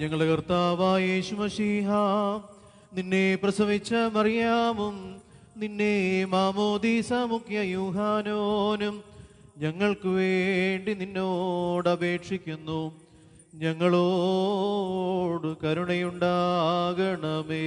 ഞങ്ങളുടെ കർത്താവായ യേശുമശീഹ, നിന്നെ പ്രസവിച്ച മറിയാമും നിന്നെ മാമോദീസ മുഖ്യ യൂഹാനോനും ഞങ്ങൾക്ക് വേണ്ടി നിന്നോട് അപേക്ഷിക്കുന്നു. ഞങ്ങളോട് കരുണയുണ്ടാകണമേ.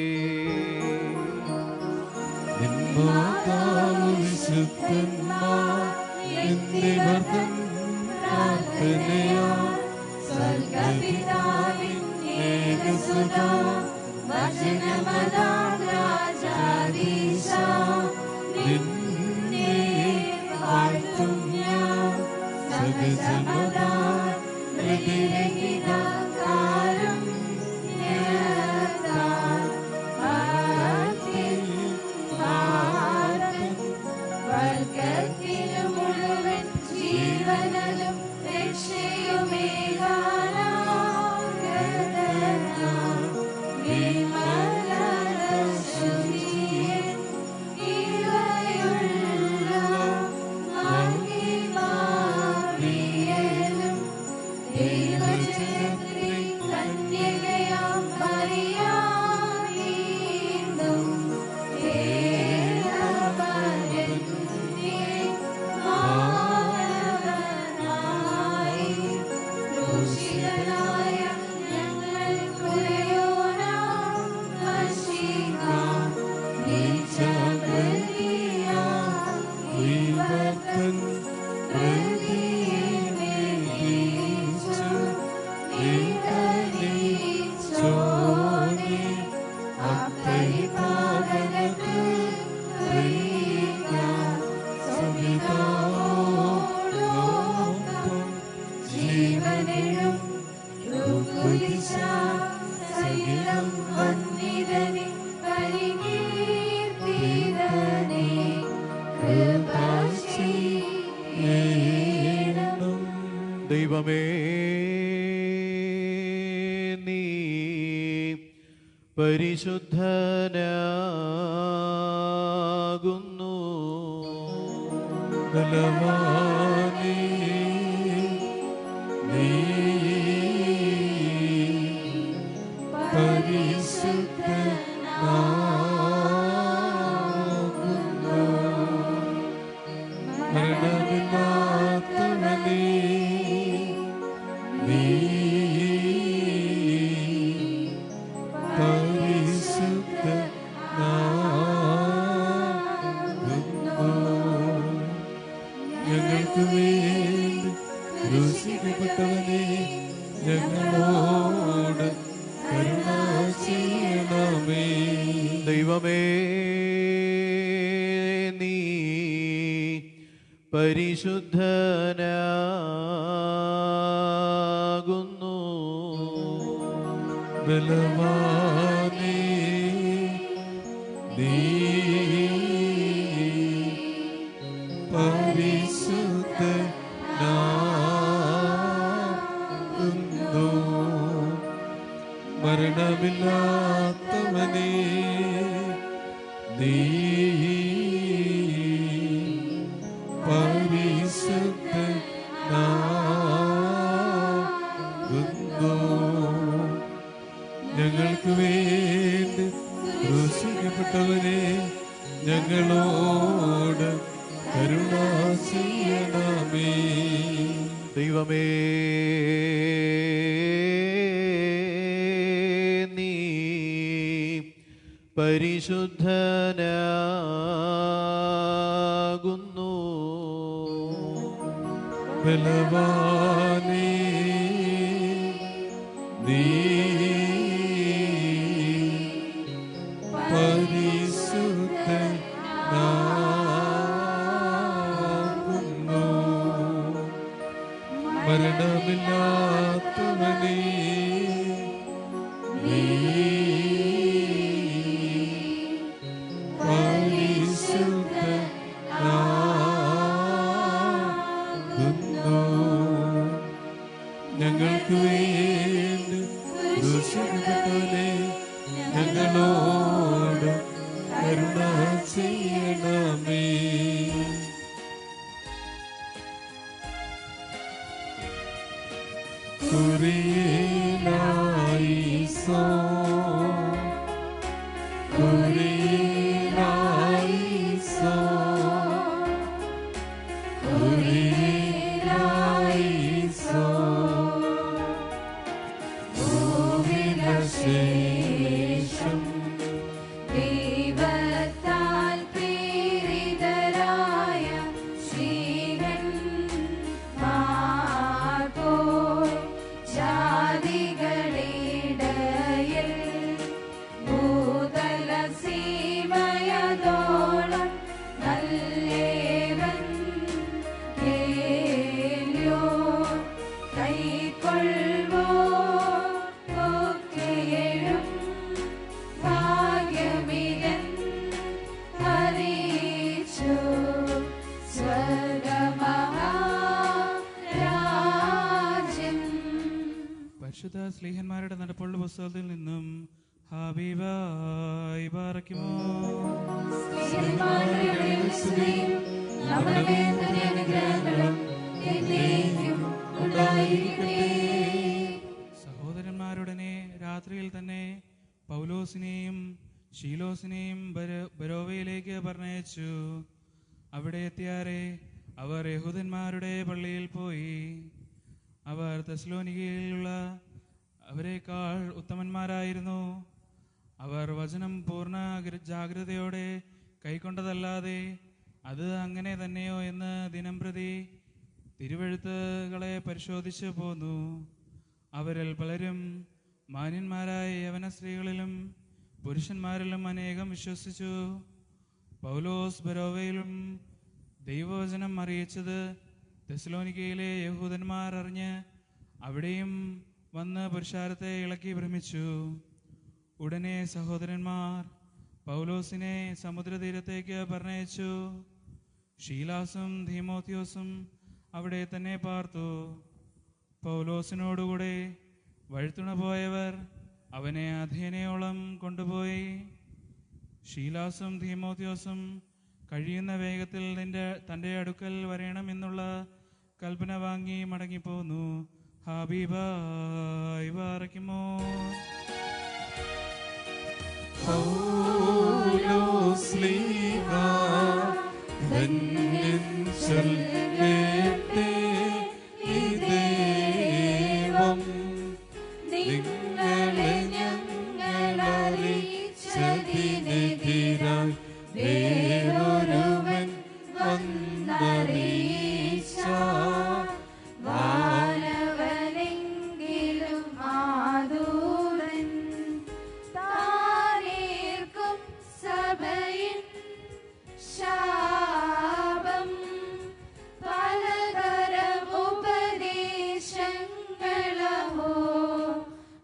ദൈവമേ, നീ പരിശുദ്ധനാകുന്നു. ബലവാനേ, നീ പരിശുദ്ധനാകുന്നു. മരണമില്ലാത്തവനേ, നീ പരിശുദ്ധനാകുന്നു. ഞങ്ങൾക്ക് വേണ്ടി ക്രൂശിക്കപ്പെട്ടവനേ, ഞങ്ങളോട് കരുണ ചെയ്യണമേ. ദൈവമേ, നീ പരിശുദ്ധനാകുന്നു. ബലവാനേ, നീ പരിശുദ്ധനാകുന്നു. മരണമില്ലാത്തവനേ, നീ പരിശുദ്ധനാകുന്നു. ഞങ്ങൾക്ക് വേണ്ടി ക്രൂശിക്കപ്പെട്ടവനെ, ഞങ്ങളോട് കരുണ ചെയ്യണമേ. ദൈവമേ, നീ പരിശുദ്ധനാകുന്നു. ബലവാനേ, നീ പരിശുദ്ധനാകുന്നു. മരണമില്ലാത്തവനേ, പാപമില്ലാത്തവനേ, നീ പരിശുദ്ധനാകുന്നു. ഞങ്ങൾക്ക് വേണ്ടി ക്രൂശിക്കപ്പെട്ടവനേ, ഞങ്ങളോട് കരുണ ചെയ്യണമേ. കുരിയനായിസോൻ, കുരിയനായിസോൻ, കുരിയനായിസോൻ. ഭൂവിനശേഷം ദൈവത്താൽ പ്രേരിതരായ ശ്രീകന്മാർ പോൽ ജാതികളിടയിൽ ഭൂതല സീമയതോളം നല്ലേവൻ കേൾയോ കൈക്കൊള്ളുവോ ഒക്കെയും ഭാഗ്യമികൻ ഹരിച്ചു സ്വർഗമഹാരാജ്യം. പരിശുദ്ധ സ്ലീഹന്മാരുടെ നടപ്പുള്ള പുസ്തകത്തിൽ നിന്നും ഹബീബായി പാറയ്ക്കുമോ. ശ്രീമാരുടെ സ്തുതിയും നമ്മുടെ മേൽ തന്നെ അനുഗ്രഹങ്ങളും എന്നേക്കും ഉണ്ടായിരിക്കട്ടെ. സഹോദരന്മാരുടനെ രാത്രിയിൽ തന്നെ പൗലോസിനെയും ശീലോസിനെയും ബരോവയിലേക്ക് പറഞ്ഞയച്ചു. അവിടെ എത്തിയാറെ അവർ യഹൂദന്മാരുടെ പള്ളിയിൽ പോയി. അവർ തെസ്സലോനിക്കയിലുള്ള അവരെക്കാൾ ഉത്തമന്മാരായിരുന്നു. അവർ വചനം പൂർണ്ണ ജാഗ്രതയോടെ കൈക്കൊണ്ടതല്ലാതെ അത് അങ്ങനെ തന്നെയോ എന്ന് ദിനംപ്രതി തിരുവെഴുത്തുകളെ പരിശോധിച്ചു പോന്നു. അവരിൽ പലരും മാന്യന്മാരായ യവന സ്ത്രീകളിലും പുരുഷന്മാരിലും അനേകം വിശ്വസിച്ചു. പൗലോസ് ബരോവയിലും ദൈവവചനം അറിയിച്ചത് തെസ്സലോനിക്കയിലെ യഹൂദന്മാർ അറിഞ്ഞ് അവിടെയും വന്ന് പുരുഷാരത്തെ ഇളക്കി ഭ്രമിച്ചു. ഉടനെ സഹോദരന്മാർ പൗലോസിനെ സമുദ്രതീരത്തേക്ക് പറഞ്ഞയച്ചു. ഷീലാസും തീമോത്തിയോസും അവിടെ തന്നെ പാർത്തു. പൗലോസിനോടുകൂടെ വഴുത്തുണ പോയവർ അവനെ അഥേനയോളം കൊണ്ടുപോയി. ഷീലാസും തീമോത്തിയോസും കഴിയുന്ന വേഗത്തിൽ തൻ്റെ അടുക്കൽ വരണമെന്നുള്ള കൽപ്പന വാങ്ങി മടങ്ങിപ്പോന്നു. ഹബീബായി പാറയ്ക്കുമോ. പൗലോസ്ലീഹ ധന്യൻ ചൊല്ലേട്ടെ ഈ ദൈവം, നിങ്ങളെ ഞങ്ങളറിയിച്ചതിനെതിരായി വേറൊരുവൻ വന്നറിയിച്ച വാനവനെങ്കിലും ആദൂതൻ താനേൽക്കും സഭയിൻ ശാപം. പലതരം ഉപദേശങ്ങളോ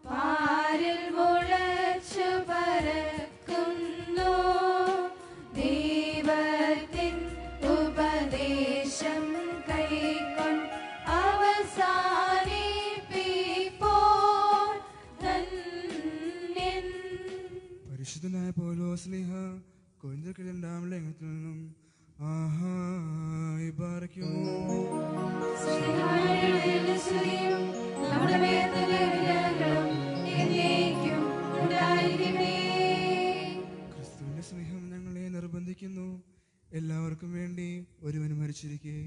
പാരിൽ മുളച്ചു പരക്കുന്നു. ദൈവത്തിൻ ഉപദേശം കൈക്കൊണ്ട് അവസാനിപ്പിപ്പോൻ ധന്യൻ. പരിശുദ്ധനായ പൗലോസ്ലീഹ കൊരിന്ത്യർക്കെഴുതിയ രണ്ടാം ലേഖനത്തിൽ നിന്നും ആഹായി പാറയ്ക്കുമോ. ശ്രീമാരുടെ സ്തുതിയും നമ്മുടെ മേൽ തന്നെ അനുഗ്രഹങ്ങളും എന്നേക്കും ഉണ്ടായിരിക്കട്ടെ. ക്രിസ്തുവിന്റെ സ്നേഹം ഞങ്ങളെ നിർബന്ധിക്കുന്നു. എല്ലാവർക്കും വേണ്ടി ഒരുവൻ മരിച്ചിരിക്കെ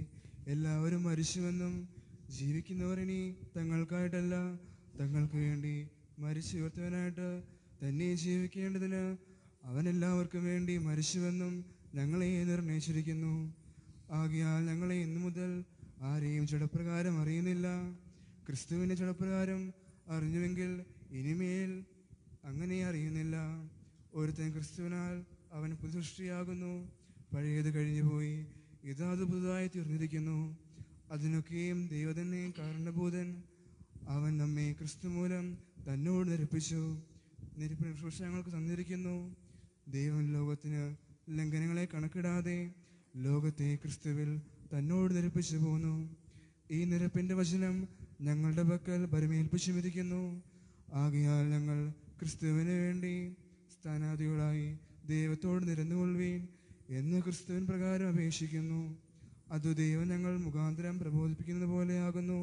എല്ലാവരും മരിച്ചുവെന്നും ജീവിക്കുന്നവർ ഇനി തങ്ങൾക്കായിട്ടല്ല തങ്ങൾക്ക് വേണ്ടി മരിച്ചു ഉയർത്തവനായിട്ട് തന്നെ ജീവിക്കേണ്ടതിന് അവൻ എല്ലാവർക്കും വേണ്ടി മരിച്ചുവെന്നും ഞങ്ങളെ നിർണയിച്ചിരിക്കുന്നു. ആകയാൽ ഞങ്ങളെ ഇന്നു മുതൽ ആരെയും ജഡപ്രകാരം അറിയുന്നില്ല. ക്രിസ്തുവിൻ്റെ ജഡപ്രകാരം അറിഞ്ഞുവെങ്കിൽ ഇനിമേൽ അങ്ങനെ അറിയുന്നില്ല. ഒരുത്തൻ ക്രിസ്തുവിനാൽ അവൻ പുതുസൃഷ്ടിയാകുന്നു. പഴയത് കഴിഞ്ഞുപോയി, ഇതാത് പുതുതായി തീർന്നിരിക്കുന്നു. അതിനൊക്കെയും ദൈവം തന്നെ കാരണഭൂതൻ. അവൻ നമ്മെ ക്രിസ്തു മൂലം തന്നോട് നിരപ്പിച്ചു. നിരപ്പിന് ശുശ്രൂഷ ഞങ്ങൾക്ക് തന്നിരിക്കുന്നു. ദൈവം ലോകത്തിന് ലംഘനങ്ങളെ കണക്കിടാതെ ലോകത്തെ ക്രിസ്തുവിൽ തന്നോട് നിരപ്പിച്ചു പോന്നു. ഈ നിരപ്പിന്റെ വചനം ഞങ്ങളുടെ പക്കൽ ഭരമേൽപ്പിച്ചുമിരിക്കുന്നു. ആകയാൽ ഞങ്ങൾ ക്രിസ്തുവിന് വേണ്ടി സ്ഥാനാദികളായി ദൈവത്തോട് നിരന്നുകൊള്ളുവീൻ എന്ന് ക്രിസ്തുവിൻ പ്രകാരം അപേക്ഷിക്കുന്നു. അത് ദൈവം ഞങ്ങൾ മുഖാന്തരം പ്രബോധിപ്പിക്കുന്നത് പോലെയാകുന്നു.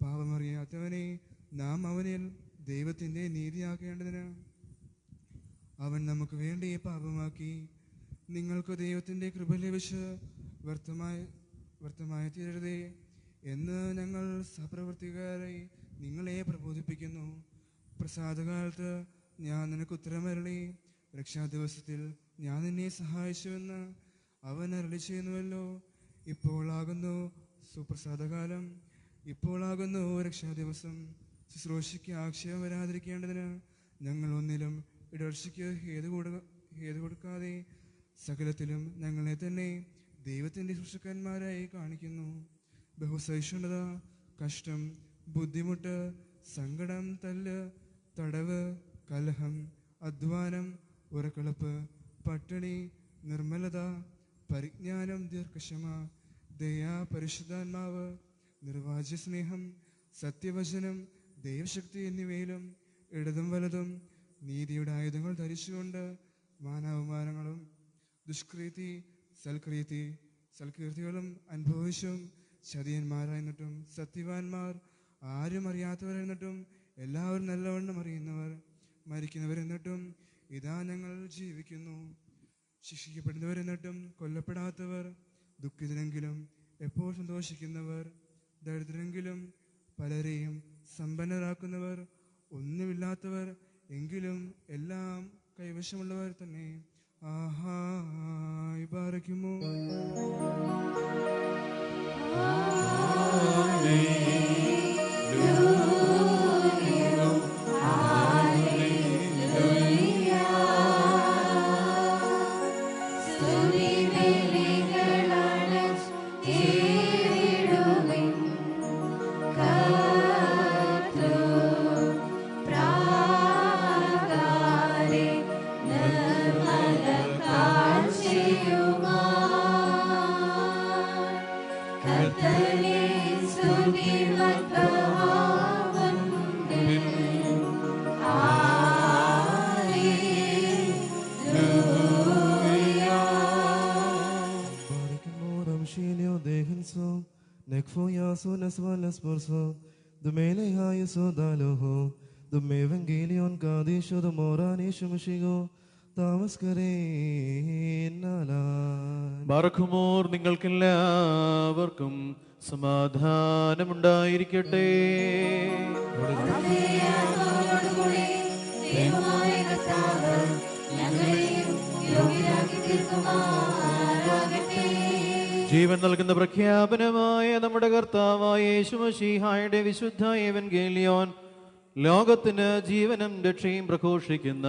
പാപമറിയാത്തവനെ നാം അവനിൽ ദൈവത്തിൻ്റെ നീതിയാക്കേണ്ടതിന് അവൻ നമുക്ക് വേണ്ടി പാപമാക്കി. നിങ്ങൾക്ക് ദൈവത്തിൻ്റെ കൃപ ലഭിച്ച് വ്യർത്ഥമായി തീരരുതേ എന്ന് ഞങ്ങൾ സഹപ്രവർത്തിക്കാരായി നിങ്ങളെ പ്രബോധിപ്പിക്കുന്നു. പ്രസാദകാലത്ത് ഞാൻ നിനക്ക് ഉത്തരമരളി, രക്ഷാദിവസത്തിൽ ഞാൻ നിന്നെ സഹായിച്ചുവെന്ന് അവൻ അരുളി ചെയ്യുന്നുവല്ലോ. ഇപ്പോളാകുന്നു സുപ്രസാദകാലം, ഇപ്പോളാകുന്നു രക്ഷാദിവസം. ശുശ്രൂഷയ്ക്ക് ആക്ഷേപം വരാതിരിക്കേണ്ടതിന് ഞങ്ങൾ ഒന്നിലും ഇടർച്ചയ്ക്ക് ഹേതു കൊടുക്കാതെ സകലത്തിലും ഞങ്ങളെ തന്നെ ദൈവത്തിൻ്റെ ശുശ്രൂഷകന്മാരായി കാണിക്കുന്നു. ബഹുസഹിഷ്ണുത, കഷ്ടം, ബുദ്ധിമുട്ട്, സങ്കടം, തല്ല്, തടവ്, കലഹം, അധ്വാനം, ഉറക്കളപ്പ്, പട്ടിണി, നിർമ്മലത, പരിജ്ഞാനം, ദീർഘക്ഷമ, ദയ, പരിശുദ്ധാത്മാവ്, നിർവാജ്യ സ്നേഹം, സത്യവചനം, ദൈവശക്തി എന്നിവയിലും ഇടതും വലതും നീതിയുടെ ആയുധങ്ങൾ ധരിച്ചുകൊണ്ട് മാനാവമാനങ്ങളും ദുഷ്കീർത്തി സൽകീർത്തികളും അനുഭവിച്ചും ചതിയന്മാരായിരുന്നിട്ടും സത്യവാന്മാർ, ആരും അറിയാത്തവരെന്നിട്ടും എല്ലാവരും നല്ലവണ്ണം അറിയുന്നവർ, മരിക്കുന്നവരെന്നിട്ടും ഇതാ ഞങ്ങൾ ജീവിക്കുന്നു, ശിക്ഷിക്കപ്പെടുന്നവരെന്നിട്ടും കൊല്ലപ്പെടാത്തവർ, ദുഃഖിതരെങ്കിലും എപ്പോൾ സന്തോഷിക്കുന്നവർ, ദരിദ്രരെങ്കിലും പലരെയും സമ്പന്നരാക്കുന്നവർ, ഒന്നുമില്ലാത്തവർ എങ്കിലും എല്ലാം കൈവശമുള്ളവർ തന്നെ. ആഹായ് ബാറയ്ക്കുമോ. ബാറക്കുമോർ, നിങ്ങൾക്കെല്ലാവർക്കും സമാധാനമുണ്ടായിരിക്കട്ടെ. ജീവൻ നൽകുന്ന പ്രഖ്യാപനമായ നമ്മുടെ കർത്താവായ യേശുമശീഹായുടെ വിശുദ്ധ എവൻഗേലിയോൻ ലോകത്തിന് ജീവനും രക്ഷയും പ്രഘോഷിക്കുന്ന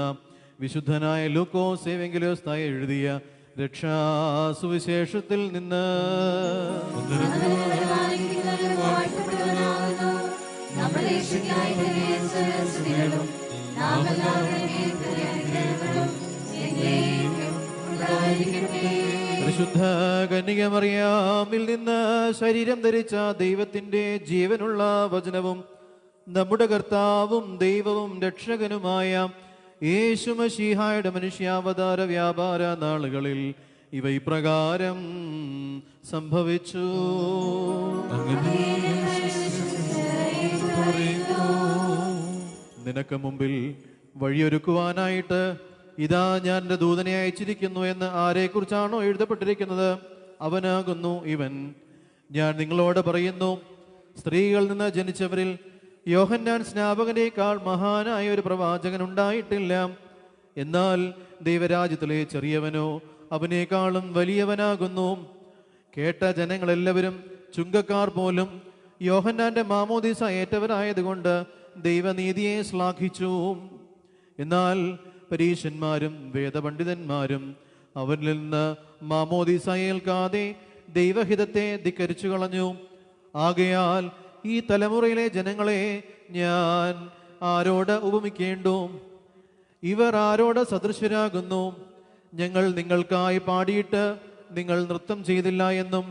വിശുദ്ധനായ ലൂക്കോസ് എവൻഗേലിയോസ് എഴുതിയ രക്ഷാസുവിശേഷത്തിൽ നിന്ന് പരിശുദ്ധ കന്യകമറിയാമിൽ നിന്ന് ശരീരം ധരിച്ച ദൈവത്തിന്റെ ജീവനുള്ള വചനവും നമ്മുടെ കർത്താവും ദൈവവും രക്ഷകനുമായ യേശുമശീഹായുടെ മനുഷ്യാവതാര വ്യാപാര നാളുകളിൽ ഇവ ഇപ്രകാരം സംഭവിച്ചു. നിനക്ക് മുമ്പിൽ വഴിയൊരുക്കുവാനായിട്ട് ഇതാ ഞാൻ എൻ്റെ ദൂതനെ അയച്ചിരിക്കുന്നു എന്ന് ആരെക്കുറിച്ചാണോ എഴുതപ്പെട്ടിരിക്കുന്നത് അവനാകുന്നു ഇവൻ. ഞാൻ നിങ്ങളോട് പറയുന്നു, സ്ത്രീകളിൽ നിന്ന് ജനിച്ചവരിൽ യോഹന്നാൻ സ്നാപകനേക്കാൾ മഹാനായ ഒരു പ്രവാചകൻ ഉണ്ടായിട്ടില്ല. എന്നാൽ ദൈവരാജ്യത്തിലെ ചെറിയവനോ അവനേക്കാളും വലിയവനാകുന്നു. കേട്ട ജനങ്ങളെല്ലാവരും ചുങ്കക്കാർ പോലും യോഹന്നാന്റെ മാമോദീസ ഏറ്റവരായതുകൊണ്ട് ദൈവനീതിയെ ശ്ലാഘിച്ചു. എന്നാൽ പരീശന്മാരും വേദപണ്ഡിതന്മാരും അവരിൽ നിന്ന് മാമോദീസ ഏൽക്കാതെ ദൈവഹിതത്തെ ധിക്കരിച്ചു കളഞ്ഞു. ആകയാൽ ഈ തലമുറയിലെ ജനങ്ങളെ ഞാൻ ആരോട് ഉപമിക്കേണ്ടു? ഇവർ ആരോട് സദൃശരാകുന്നു? ഞങ്ങൾ നിങ്ങൾക്കായി പാടിയിട്ട് നിങ്ങൾ നൃത്തം ചെയ്തില്ല എന്നും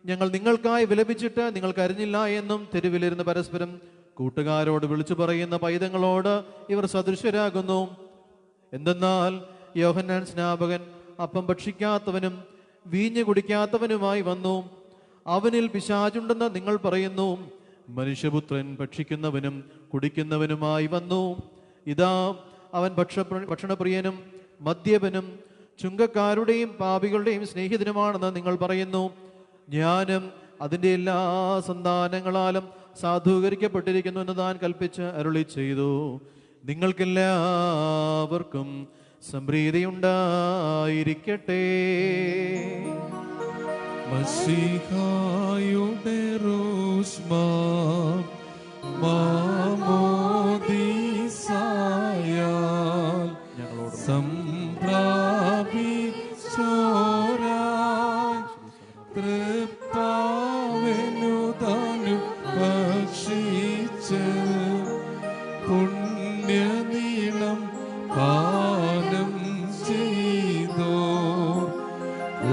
ഞങ്ങൾ നിങ്ങൾക്കായി വിലപിച്ചിട്ട് നിങ്ങൾ കരഞ്ഞില്ല എന്നും തെരുവിലിരുന്ന് പരസ്പരം കൂട്ടുകാരോട് വിളിച്ചു പറയുന്ന പൈതങ്ങളോട് ഇവർ സദൃശരാകുന്നു. എന്തെന്നാൽ യോഹന്നാൻ സ്നാപകൻ അപ്പം ഭക്ഷിക്കാത്തവനും വീഞ്ഞ് കുടിക്കാത്തവനുമായി വന്നു. അവനിൽ പിശാചുണ്ടെന്ന് നിങ്ങൾ പറയുന്നു. മനുഷ്യപുത്രൻ ഭക്ഷിക്കുന്നവനും കുടിക്കുന്നവനുമായി വന്നു. ഇതാ അവൻ ഭക്ഷണപ്രിയനും മദ്യപനും ചുങ്കക്കാരുടെയും പാപികളുടെയും സ്നേഹിതനുമാണെന്ന് നിങ്ങൾ പറയുന്നു. ജ്ഞാനം അതിൻ്റെ എല്ലാ സന്താനങ്ങളാലും സാധൂകരിക്കപ്പെട്ടിരിക്കുന്നു എന്ന് താൻ കൽപ്പിച്ച് അരുളി ചെയ്തു. നിങ്ങൾക്കെല്ലാവർക്കും സംപ്രീതിയുണ്ടായിരിക്കട്ടെ. മശീഹായുടെ റൂഷ്മാ മാമോദീസായാൽ സംപ്രാപിച്ചോരായി തൃപ്പാവനുതാനു ഭക്ഷിച്ച് പുണ്യനീളം പാനം ചെയ്തോ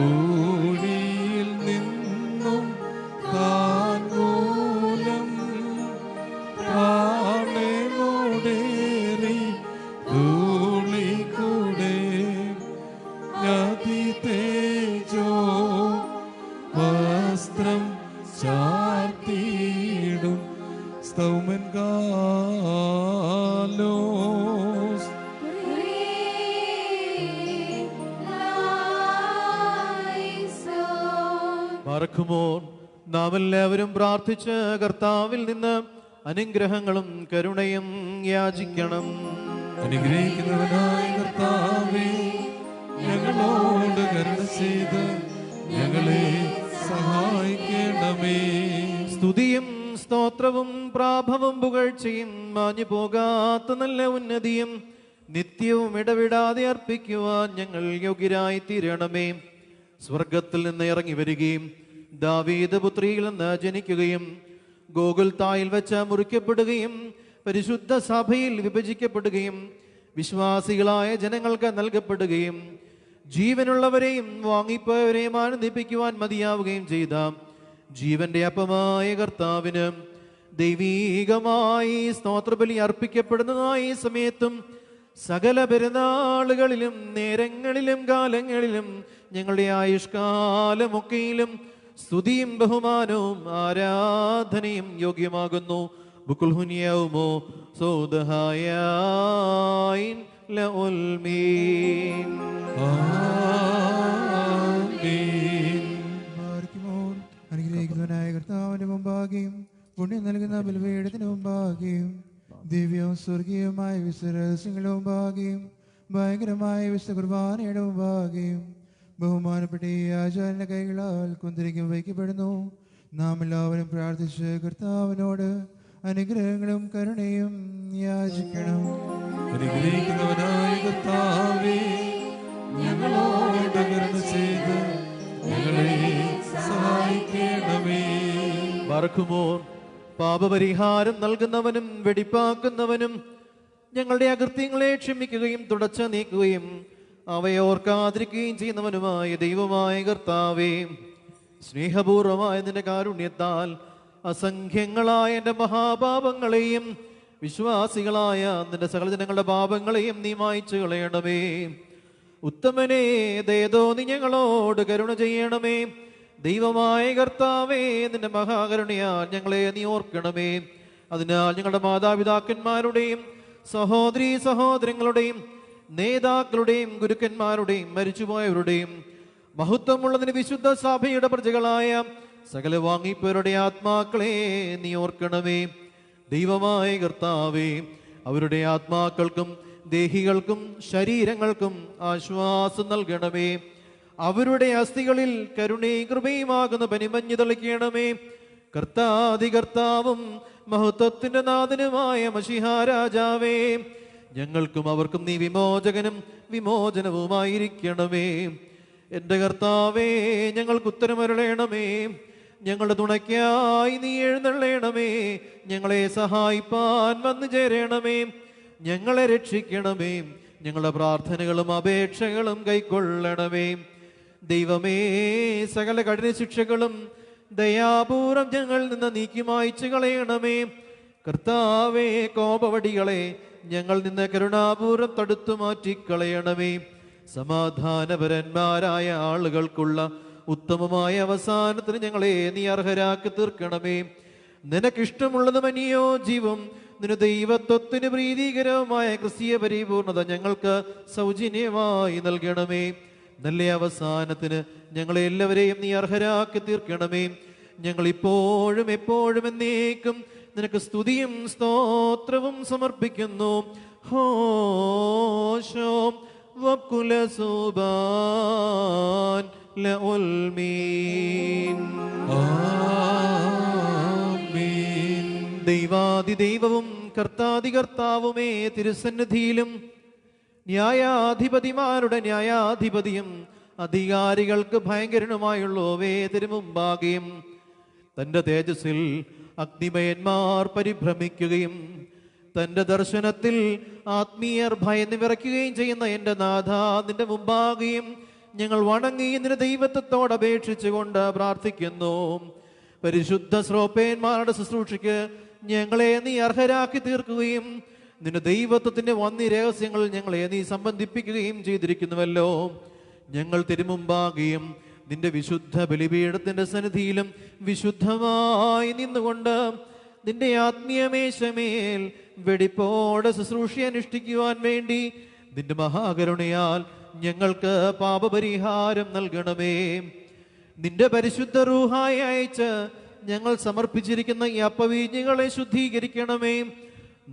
ഊഴിയിൽ നിന്നും താൻ മൂലം പ്രാണനോടേറി ധൂളി കൂടെ നദി തേജോ വസ്ത്രം ചാർത്തിയിടും സ്തൗമൻ കാലോസ്. മറക്കുമോർ നാം എല്ലാവരും പ്രാർത്ഥിച്ച് കർത്താവിൽ നിന്ന് അനുഗ്രഹങ്ങളും കരുണയും യാചിക്കണം. അനുഗ്രഹിക്കുന്നവനായ കർത്താവേ, ഞങ്ങളോട് കരുണ ചെയ്ത് ഞങ്ങളെ സഹായിക്കണമേ. സ്തുതിയും സ്തോത്രവും പ്രാഭവം പുകഴ്ചയും മാഞ്ഞു പോകാത്ത നല്ല ഉന്നതിയും നിത്യവും ഇടവിടാതെ അർപ്പിക്കുവാൻ ഞങ്ങൾ യോഗ്യരായി തീരണമേ. സ്വർഗത്തിൽ നിന്ന് ഇറങ്ങി വരികയും ദാവീദ് പുത്രിയിൽ നിന്ന് ജനിക്കുകയും ഗോകുൽത്തായിൽ വെച്ച് മുറിക്കപ്പെടുകയും പരിശുദ്ധ സഭയിൽ വിഭജിക്കപ്പെടുകയും വിശ്വാസികളായ ജനങ്ങൾക്ക് നൽകപ്പെടുകയും ജീവനുള്ളവരെയും വാങ്ങിപ്പോയവരെയും ആനന്ദിപ്പിക്കുവാൻ മതിയാവുകയും ചെയ്ത ജീവന്റെ അപ്പമായ കർത്താവിന് ദൈവീകമായി സ്തോത്രബലി അർപ്പിക്കപ്പെടുന്നതായി സമയത്തും സകല പെരുന്നാളുകളിലും നേരങ്ങളിലും കാലങ്ങളിലും ഞങ്ങളുടെ ആയുഷ്കാലമൊക്കെയിലും സ്തുതിയും ബഹുമാനവും ആരാധനയും യോഗ്യമാകുന്നു. ബുക്കുൽഹുനിയവുമോ സൗദഹായീൻ ലഉൽമീൻ. ആമീൻ. ബാർക്കിമോർ അനുഗ്രഹിക്കുന്നവനായ കർത്താവിന്റെ മുമ്പാകെയും പുണ്യം നൽകുന്ന ബലിപീഠത്തിന് മുമ്പാകെയും ദിവ്യവും സ്വർഗീയവുമായ വിശ്വരഹസ്യങ്ങളുടെ മുമ്പാകെയും ഭയങ്കരമായ വിശുദ്ധ കുർബാനയുടെ മുമ്പാകെയും ബഹുമാനപ്പെട്ട ഈ ആചാര്യന്റെ കൈകളാൽ കുന്തിരിക്കും വയ്ക്കപ്പെടുന്നു. നാം എല്ലാവരും പ്രാർത്ഥിച്ച് കർത്താവിനോട് അനുഗ്രഹങ്ങളും കരുണയും യാചിക്കണം. അനുഗ്രഹിക്കുന്നവനായ കർത്താവേ, ഞങ്ങളോട് കരുണ ചെയ്ത് ഞങ്ങളെ സഹായിക്കണമേ. മറക്കുമോർ പാപപരിഹാരം നൽകുന്നവനും വെടിപ്പാക്കുന്നവനും ഞങ്ങളുടെ അകൃത്യങ്ങളെ ക്ഷമിക്കുകയും തുടച്ചു നീക്കുകയും അവയെ ഓർക്കാതിരിക്കുകയും ചെയ്യുന്നവനുമായ ദൈവമായ കർത്താവേ, സ്നേഹപൂർവമായ നിന്റെ കാരുണ്യത്താൽ അസംഖ്യങ്ങളായ എൻ്റെ മഹാപാപങ്ങളെയും വിശ്വാസികളായ നിന്റെ സകല ജനങ്ങളുടെ പാപങ്ങളെയും നീ മായ്ച്ചു കളയണമേ. ഉത്തമനെ ദയതോ നീ ഞങ്ങളോട് കരുണ ചെയ്യണമേ. ദൈവമായ കർത്താവേ, നിന്റെ മഹാകരുണയാൽ ഞങ്ങളെ നീ ഓർക്കണമേ. അതിനാൽ ഞങ്ങളുടെ മാതാപിതാക്കന്മാരുടെയും സഹോദരീ സഹോദരങ്ങളുടെയും നേതാക്കളുടെയും ഗുരുക്കന്മാരുടെയും മരിച്ചുപോയവരുടെയും മഹത്വമുള്ളതിന് വിശുദ്ധ സഭയുടെ പ്രജകളായ സകല വാങ്ങിപ്പോരുടെ ആത്മാക്കളെ നീ ഓർക്കണമേ. ദൈവമായ കർത്താവേ, അവരുടെ ആത്മാക്കൾക്കും ദേഹികൾക്കും ശരീരങ്ങൾക്കും ആശ്വാസം നൽകണമേ. അവരുടെ അസ്ഥികളിൽ കരുണയും കൃപയുമാകുന്ന പനിമഞ്ഞ് തളിക്കണമേ. കർത്താധികർത്താവും മഹത്വത്തിന്റെ നാഥനുമായ മശിഹാ രാജാവേ, ഞങ്ങൾക്കും അവർക്കും നീ വിമോചകനും വിമോചനവുമായിരിക്കണമേ. എൻ്റെ കർത്താവേ, ഞങ്ങൾക്ക് ഉത്തരമരുളയണമേ. ഞങ്ങളുടെ തുണയ്ക്കായി നീ എഴുന്നള്ളണമേ. ഞങ്ങളെ സഹായിപ്പാൻ വന്നു ചേരണമേ. ഞങ്ങളെ രക്ഷിക്കണമേ. ഞങ്ങളുടെ പ്രാർത്ഥനകളും അപേക്ഷകളും കൈക്കൊള്ളണമേ. ദൈവമേ, സകല കഠിന ശിക്ഷകളും ദയാപൂർവം ഞങ്ങളിൽ നിന്ന് നീക്കി മായ്ച്ചു കളയണമേ. കർത്താവേ, കോപവടികളെ ഞങ്ങൾ നിന്ന് കരുണാപൂർവം തടുത്തു മാറ്റിക്കളയണമേ. സമാധാനപരന്മാരായ ആളുകൾക്കുള്ള ഉത്തമമായ അവസാനത്തിന് ഞങ്ങളെ നീ അർഹരാക്കി തീർക്കണമേ. നിനക്കിഷ്ടമുള്ളതും അനുയോജ്യവും നിന്റെ ദൈവത്വത്തിന് പ്രീതികരവുമായ ക്രിസ്തീയ പരിപൂർണത ഞങ്ങൾക്ക് സൗജന്യമായി നൽകണമേ. നല്ല അവസാനത്തിന് ഞങ്ങളെ എല്ലാവരെയും നീ അർഹരാക്കി തീർക്കണമേ. ഞങ്ങൾ ഇപ്പോഴും എപ്പോഴും എന്നേക്കും നിനക്ക് സ്തുതിയും സ്തോത്രവും സമർപ്പിക്കുന്നു. ഹോശോ വക്കുലസുബാൻ ലഉൽമീൻ. ആമീൻ. ദൈവാദിദൈവവും കർത്താദികർത്താവുമേ, തിരുസന്നിധിയിലും ന്യായാധിപതിമാരുടെ ന്യായാധിപതിയും അധികാരികൾക്ക് ഭയങ്കരനുമായുള്ളവേ തിരുമുമ്പാകെയും തൻ്റെ തേജസ്സിൽ അഗ്നിമയന്മാർ പരിഭ്രമിക്കുകയും തൻ്റെ ദർശനത്തിൽ ആത്മീയർ ഭയന്ന് വിറയ്ക്കുകയും ചെയ്യുന്ന എൻ്റെ നാഥ, നിന്റെ മുമ്പാകെയും ഞങ്ങൾ വണങ്ങി നിന്റെ ദൈവത്വത്തോട് അപേക്ഷിച്ചുകൊണ്ട് പ്രാർത്ഥിക്കുന്നു. പരിശുദ്ധ ശ്രോപ്പേന്മാരുടെ ശുശ്രൂഷയ്ക്ക് ഞങ്ങളെ നീ അർഹരാക്കി തീർക്കുകയും നിന്റെ ദൈവത്വത്തിന്റെ വന്നി രഹസ്യങ്ങൾ ഞങ്ങളെ നീ സംബന്ധിപ്പിക്കുകയും ചെയ്തിരിക്കുന്നുവല്ലോ. ഞങ്ങൾ തിരുമുമ്പാകെയും നിന്റെ വിശുദ്ധ ബലിപീഠത്തിന്റെ സന്നിധിയിലും വിശുദ്ധമായി നിന്നുകൊണ്ട് നിന്റെ ആത്മീയമേശമേൽ വെടിപ്പോടെ ശുശ്രൂഷ അനുഷ്ഠിക്കുവാൻ വേണ്ടി നിന്റെ മഹാകരുണയാൽ ഞങ്ങൾക്ക് പാപപരിഹാരം നൽകണമേ. നിന്റെ പരിശുദ്ധ റൂഹായി അയച്ച് ഞങ്ങൾ സമർപ്പിച്ചിരിക്കുന്ന ഈ അപ്പവീഞ്ഞുകളെ ശുദ്ധീകരിക്കണമേ.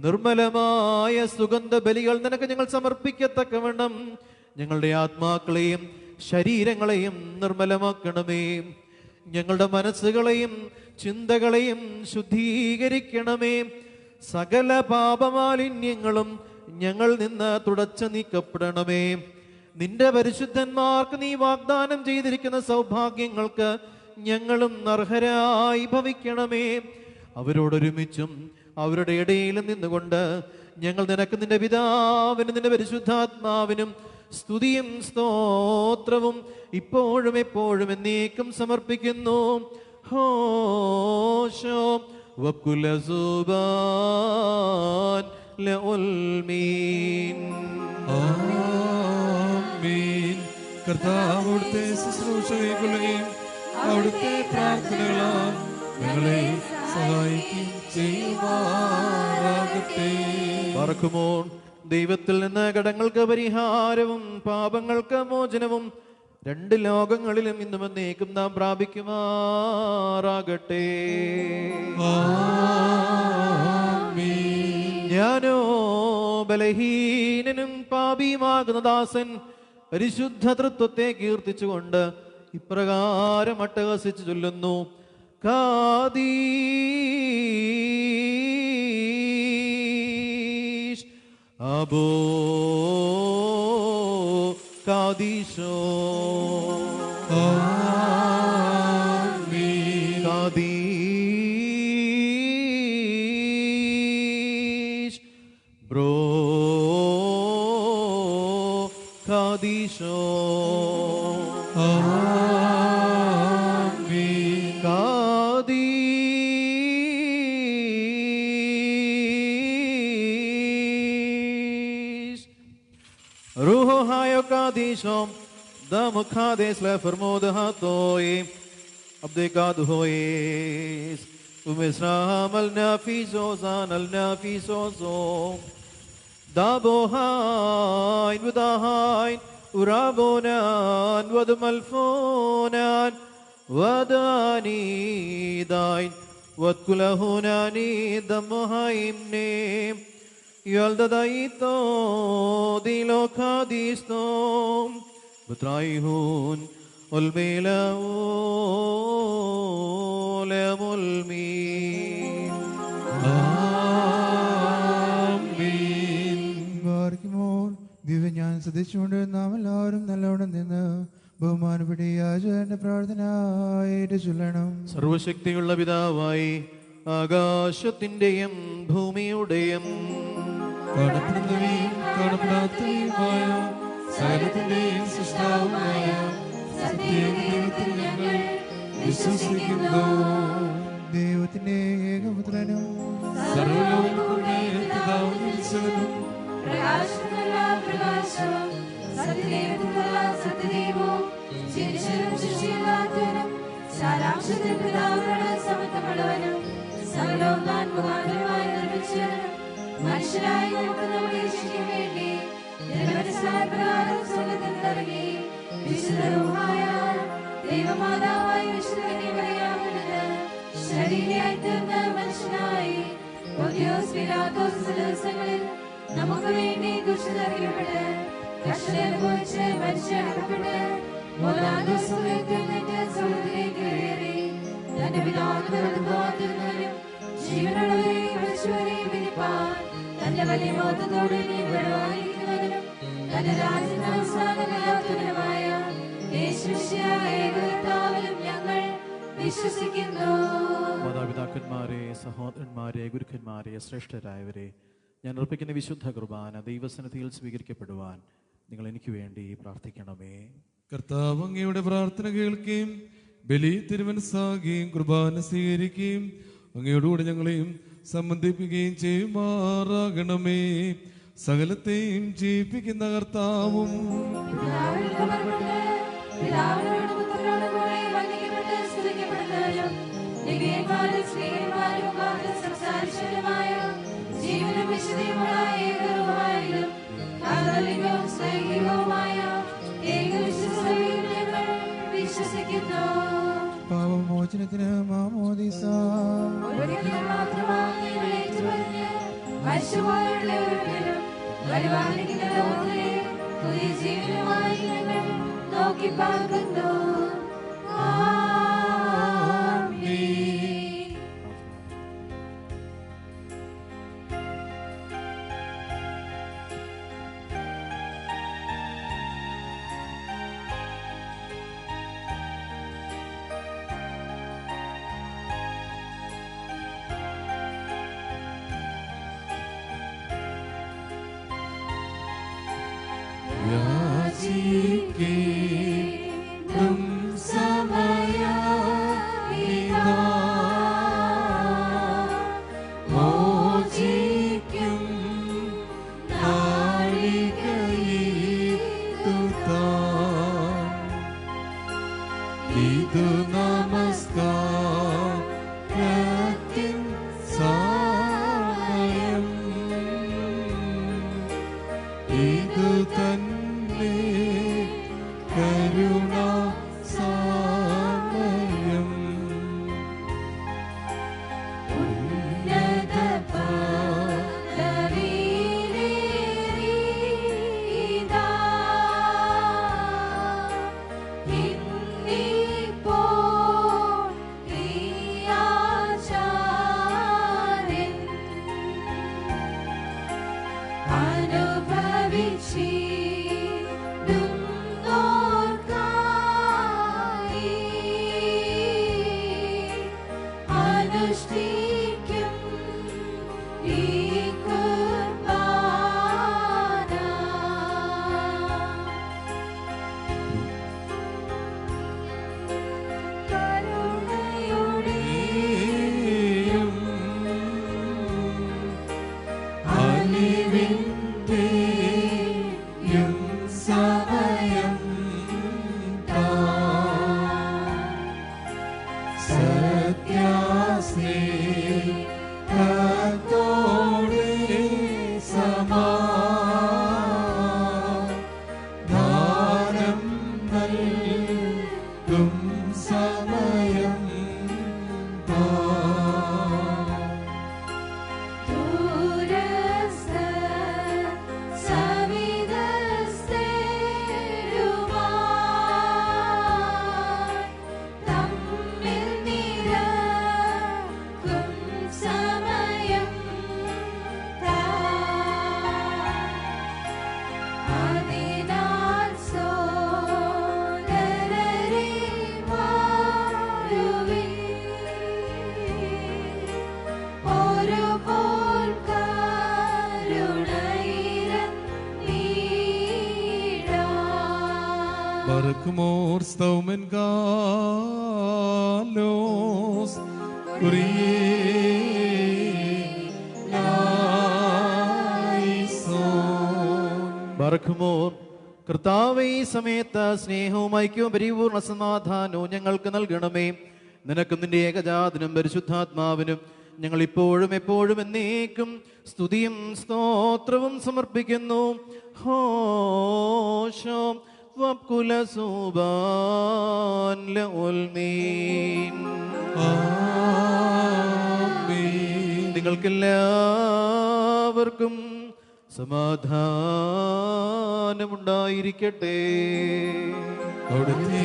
നിർമ്മലമായ സുഗന്ധ ബലികൾ നിനക്ക് ഞങ്ങൾ സമർപ്പിക്കത്തക്കവണ്ണം ഞങ്ങളുടെ ആത്മാക്കളെയും ശരീരങ്ങളെയും നിർമ്മലമാക്കണമേ. ഞങ്ങളുടെ മനസ്സുകളെയും ചിന്തകളെയും ശുദ്ധീകരിക്കണമേ. സകല പാപമാലിന്യങ്ങളും ഞങ്ങൾ നിന്ന് തുടച്ചു നീക്കപ്പെടണമേ. നിന്റെ പരിശുദ്ധന്മാർക്ക് നീ വാഗ്ദാനം ചെയ്തിരിക്കുന്ന സൗഭാഗ്യങ്ങൾക്ക് ഞങ്ങളും അർഹരായി ഭവിക്കണമേ. അവരോടൊരുമിച്ചും അവരുടെ ഇടയിലും നിന്നുകൊണ്ട് ഞങ്ങൾ നിനക്ക് നിന്റെ പിതാവിനും നിന്റെ പരിശുദ്ധാത്മാവിനും സ്തുതിയും സ്തോത്രവും ഇപ്പോഴും എപ്പോഴും എന്നേക്കും സമർപ്പിക്കുന്നു. ഹോശോ വക്കുലസുബാൻ ലഉൽമീൻ. ആമീൻ. കർത്താവ് അവിടുത്തെ ശുശ്രൂഷകളെയും അവിടുത്തെ പ്രാർത്ഥനകളാൽ ഞങ്ങളെ സഹായിക്കും ചെയ്യുമാറാകട്ടെ. പറക്കുമോൻ ദൈവത്തിൽ നിന്ന് കടങ്ങൾക്ക് പരിഹാരവും പാപങ്ങൾക്ക് മോചനവും രണ്ട് ലോകങ്ങളിലും ഇന്നും എന്നേക്കും നാം പ്രാപിക്കുമാറാകട്ടെ. ആമീൻ. ഞാനോ ബലഹീനനും പാപിയുമാകുന്ന ദാസൻ പരിശുദ്ധ തൃത്വത്തെ കീർത്തിച്ചുകൊണ്ട് ഇപ്രകാരം അട്ടഹസിച്ചു ചൊല്ലുന്നു. കാദീശ് അബോ കാദീശോ ആമീൻ. കാദീശ് ബ്രോ കാദീശോ ആമീൻ. കാദീശ് റൂഹോ ഹായോ കാദീശോ ദമുഖാദേശ് ലഫർമോദഹാത്തോയി അബ്ദേകാദുഹോയിസ് ഉമിസ്രാം അൽ നാഫിസോസാൻ അൽ നാഫിസോസോ ദാബോഹാൻ വദാഹാൻ ഉറാബോനാൻ വദമൽഫോനാൻ വദാനീദാൻ വദ്കുലഹുനാനി ദമുഹായിംനെ യൽദദായിത്തോ ദിലോഖാദിസ്തോ ബത്രായിഹൂൻ ഉൽമീലമുൽമീൻ. ആമീൻ. ബാർക്കുമോർ ദിവ്യജ്ഞാനം ശ്രദ്ധിച്ചുകൊണ്ട് നാം എല്ലാവരും നല്ലവണ്ണം നിന്ന് ബഹുമാനപ്പെട്ട യാചകന്റെ പ്രാർത്ഥന ഏറ്റു ചൊല്ലണം. സർവശക്തിയുള്ള പിതാവായി ആകാശത്തിന്റെയും ഭൂമിയുടെയും കാണപ്പെടുന്നവയും കാണപ്പെടാത്തവയുമായ സകലത്തിന്റെയും സൃഷ്ടാവുമായ സത്യദൈവത്തിൽ ഞങ്ങൾ വിശ്വസിക്കുന്നു. ദൈവത്തിന്റെ ഏകപുത്രനും സർവ്വലോകങ്ങളുടെ പിതാവും ഈശ്വരനും പ്രകാശത്തിനുള്ള പ്രകാശവും സത്യദൈവത്തിനുള്ള സത്യദൈവവും ശിഷ്യനും ശിഷ്യല്ലാത്തവനും സാരാംശത്തിൽ പിതാവിനോട് സമത്വമുള്ളവനും സകലവും താൻ മുഖാന്തരമായി നിർമ്മിച്ചവനും മനുഷ്യരായി നമുക്ക് നമ്മുടെ രക്ഷയ്ക്ക് വേണ്ടി പ്രകാരം സ്വർഗ്ഗത്തിൽ നിന്നിറങ്ങി വിശുദ്ധവുമായ ദൈവമാതാവായി വിശുദ്ധ കന്യകമറിയാമിന് ശരീരയായി തീർന്ന മനുഷ്യനായി പൊന്തിയോസ് പീലാത്തോസ് ദിവസങ്ങളിൽ നമുക്ക് വേണ്ടി കുരിശിലറിയപ്പെട്ട് കഷ്ടത അനുഭവിച്ച് മരിച്ചടക്കപ്പെട്ട് മൂന്നാം ദിവസം ഉയർത്തെഴുന്നേറ്റ് സ്വർഗ്ഗത്തിലേക്ക് കയറി തന്റെ പിതാവിന്റെ വലത്ത് ഭാഗത്തിരുന്നവരും ജീവനുള്ളവരെയും മരിച്ചവരെയും വിധിപ്പാൻ തന്റെ വലിയ മഹത്വത്തോടെ വരുവാനിരിക്കുന്നവനും തന്റെ രാജ്യത്തിന് അവസാനമില്ലാത്തവനുമായ യേശുമിശിഹായ ഏകകർത്താവിലും ഞങ്ങൾ വിശ്വസിക്കുന്നു. മാതാപിതാക്കന്മാരെ, സഹോദരന്മാരെ, ഗുരുക്കന്മാരെ, ശ്രേഷ്ഠരായവരെ, ഞാൻ അർപ്പിക്കുന്ന വിശുദ്ധ കുർബാന ദൈവസന്നിധിയിൽ സ്വീകരിക്കപ്പെടുവാൻ നിങ്ങൾ എനിക്ക് വേണ്ടി പ്രാർത്ഥിക്കണമേ. കർത്താവ് അങ്ങയുടെ പ്രാർത്ഥന കേൾക്കുകയും ബലി തിരുമനസ്സാകുകയും കുർബാന സ്വീകരിക്കുകയും അങ്ങയോടുകൂടെ ഞങ്ങളെയും സംബന്ധിപ്പിക്കുകയും ചെയ്യുമാറാകണമേ. സകലത്തെയും ജീവിപ്പിക്കുന്ന കർത്താവും ജീവനും വിശുദ്ധിയുമുള്ള ഏകരൂപമായതും കാതോലികവും സ്നേഹികവുമായ ഏകവിശ്വസഭയിൽ ഞങ്ങൾ വിശ്വസിക്കുന്നു. പാപമോചനത്തിന് മാമോദീസ ഒരിക്കലും മാത്രമാണ് ഞങ്ങൾ ഏറ്റുപറഞ്ഞ് മരിച്ചുപോയുള്ളവരും വരുവാനിരിക്കുന്ന ലോകത്തെയും പുതിയ ജീവനുമായി ഞങ്ങൾ നോക്കി പാർക്കുന്നു. ആമേൻ. യാചിക്കേണ്ടും സമയമിതാ, മോചിക്കും നാഴികയിതു താൻ. ഇതു നമസ്കാരത്തിൻ സമയം, ഇതു തന്നെ കരുണ സമയം. ഉന്നത പദവിയിലേറിയിതാ, ഇന്നിപ്പോൾ ക്രിയാചാര്യൻ അനുഭവിച്ചിടുന്നോർക്കായി അനുഷ്ഠിക്കും ഈ കുർബാന. കരുണയുടെയും അലിവിന്റെയും സമയം സത്യാസ്നേഹത്തോടെ സ്തൗമൻ ഗാലോസ് ബർഖുമോർ കർത്താവേ, ഈ സമയത്ത് സ്നേഹവും ഐക്യവും പരിപൂർണ സമാധാനവും ഞങ്ങൾക്ക് നൽകണമേ. നിനക്കും നിന്റെ ഏകജാതനും പരിശുദ്ധാത്മാവിനും ഞങ്ങൾ ഇപ്പോഴും എപ്പോഴും എന്നേക്കും സ്തുതിയും സ്തോത്രവും സമർപ്പിക്കുന്നു. ഹോശോ വബ്കുലസുബാൻ ലഉൽമീൻ. നിങ്ങൾക്കെല്ലാവർക്കും സമാധാനമുണ്ടായിരിക്കട്ടെ. അവിടുത്തെ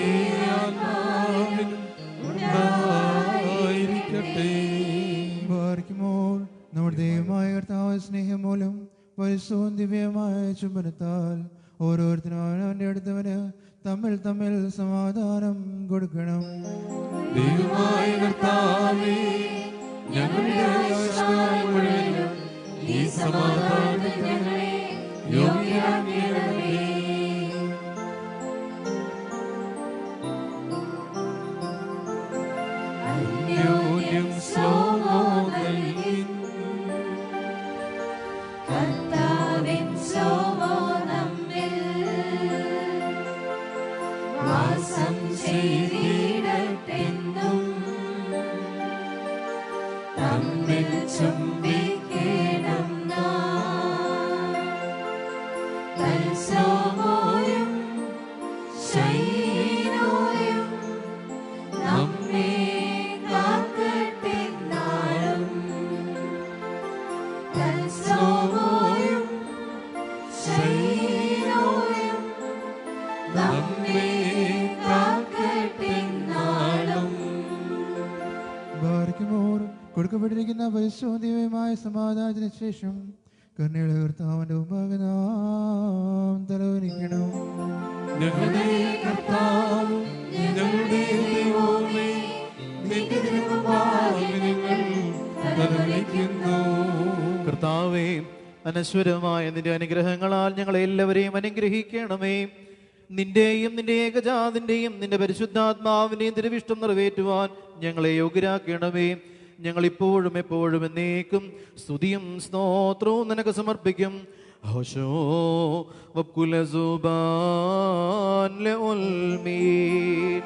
ആത്മാവിനും ഉണ്ടായിരിക്കട്ടെ. ബാർക്കുമോർ നമ്മുടെ ദൈവമായ കർത്താവ് സ്നേഹം മൂലം പരിശുദ്ധവും ദിവ്യമായ ചുംബനത്താൽ ഓരോരുത്തരും അവനവന്റെ അടുത്തവന് തമ്മിൽ തമ്മിൽ സമാധാനം കൊടുക്കണം. ദൈവമായ കർത്താവേ, ഞങ്ങളുടെ ആയുഷ്കാലം മുഴുവനും ഈ സമാധാനത്തിന് യോഗ്യരാക്കണമേ. അന്യോന്യം സ്ലോമോ നൽകിൻ. കർത്താവിൻ ശോഭോ നമ്മിൽ വാസം ചെയ്തിടട്ടെന്നും തമ്മിൽ ചുംബിക്കണം നാം. തൻ ശോഭോയും ശൈനോയും നമ്മെ കാക്കട്ടെ നാളും. തൻ ശോഭോയും ശൈനോയും നമ്മെ കാക്കട്ടെ നാളും. ബാർക്കുമോർ കൊടുക്കപ്പെട്ടിരിക്കുന്ന പരിശുദ്ധവും ദിവ്യമായ സമാധാനത്തിന് ശേഷം കരുണയുള്ള കർത്താവിന്റെ മുമ്പാകെ നാം തലവനിക്കണം. ഞങ്ങളുടെ കർത്താവ്, ഞങ്ങളുടെ ദൈവമേ, നിന്റെ തിരുമുമ്പാകെ ഞങ്ങൾ തലകുനിക്കുന്നു. കർത്താവേ, അനശ്വരമായ നിന്റെ അനുഗ്രഹങ്ങളാൽ ഞങ്ങളെ എല്ലാവരെയും അനുഗ്രഹിക്കണമേ. നിന്റെയും നിന്റെ ഏകജാതിന്റെയും നിന്റെ പരിശുദ്ധാത്മാവിന്റെയും തിരുവിഷ്ടം നിറവേറ്റുവാൻ ഞങ്ങളെ യോഗ്യരാക്കണമേ. ഞങ്ങൾ ഇപ്പോഴും എപ്പോഴും എന്നേക്കും സ്തുതിയും സ്തോത്രവും നിനക്ക് സമർപ്പിക്കും. ഹോശോ വബ്കുലസുബാൻ ലഉൽമീൻ.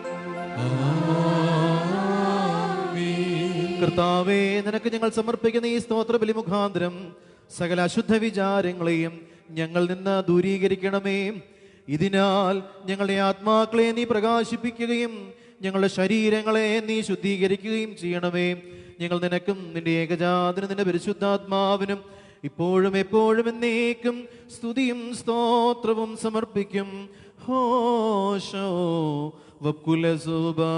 കർത്താവേ, നിനക്ക് ഞങ്ങൾ സമർപ്പിക്കുന്ന ഈ സ്തോത്രബലി മുഖാന്തരം സകല അശുദ്ധ വിചാരങ്ങളെയും ഞങ്ങൾ നിന്ന് ദൂരീകരിക്കണമേ. ഇതിനാൽ ഞങ്ങളുടെ ആത്മാക്കളെ നീ പ്രകാശിപ്പിക്കുകയും ഞങ്ങളുടെ ശരീരങ്ങളെ നീ ശുദ്ധീകരിക്കുകയും ചെയ്യണമേ. ഞങ്ങൾ നിനക്കും നിന്റെ ഏകജാതനും നിന്റെ പരിശുദ്ധാത്മാവിനും ഇപ്പോഴും എപ്പോഴും എന്നേക്കും സ്തുതിയും സ്തോത്രവും സമർപ്പിക്കും. ഹോശോ വബ്കുലസുബാൻ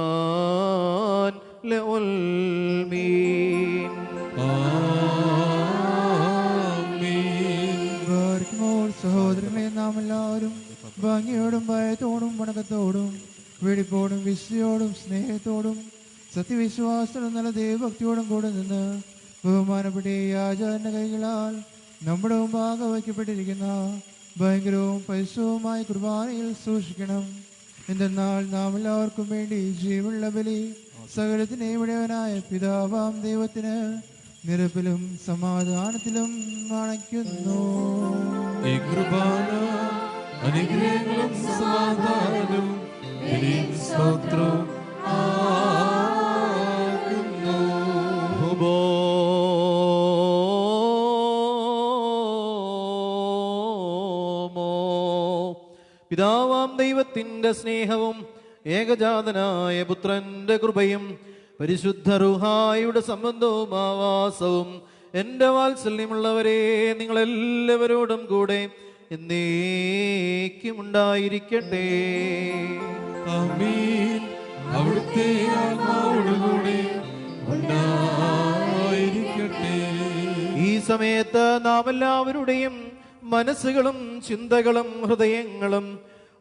ലഉൽമീൻ. ബാർക്കുമോർ സഹോദരങ്ങളെ, നാം എല്ലാവരും ഭംഗിയോടും ഭയത്തോടും വണക്കത്തോടും വെടിപ്പോടും വിശ്വയോടും സ്നേഹത്തോടും സത്യവിശ്വാസത്തോടും നല്ല ദൈവഭക്തിയോടും കൂടെ നിന്ന് ബഹുമാനപ്പെട്ട ഈ ആചാരന്റെ കൈകളാൽ നമ്മുടെ മുമ്പാകെ വയ്ക്കപ്പെട്ടിരിക്കുന്ന ഭയങ്കരവും പരിശുദ്ധവുമായ കുർബാനയിൽ സൂക്ഷിക്കണം. എന്തെന്നാൽ നാം എല്ലാവർക്കും വേണ്ടി ജീവനുള്ള ബലി സകലത്തിനെയും ഇടയവനായ പിതാവാം ദൈവത്തിന് നിരപ്പിലും സമാധാനത്തിലും അണയ്ക്കുന്നു. ഈ കുർബാന അനുഗ്രഹങ്ങളും സമാധാനവും ബലിയും സ്തോത്രവും ആകുന്നു. പിതാവാം ദൈവത്തിന്റെ സ്നേഹവും ഏകജാതനായ പുത്രന്റെ കൃപയും പരിശുദ്ധ റൂഹായുടെ സംബന്ധവും ആവാസവും എൻ്റെ വാത്സല്യമുള്ളവരെ നിങ്ങളെല്ലാവരോടും കൂടെ എന്നേക്കും ഉണ്ടായിരിക്കട്ടെ. ആമേൻ. അവിടുത്തെ ആത്മാവോടുകൂടി ഉണ്ടായിരിക്കട്ടെ. ഈ സമയത്ത് നാം എല്ലാവരുടെയും മനസ്സുകളും ചിന്തകളും ഹൃദയങ്ങളും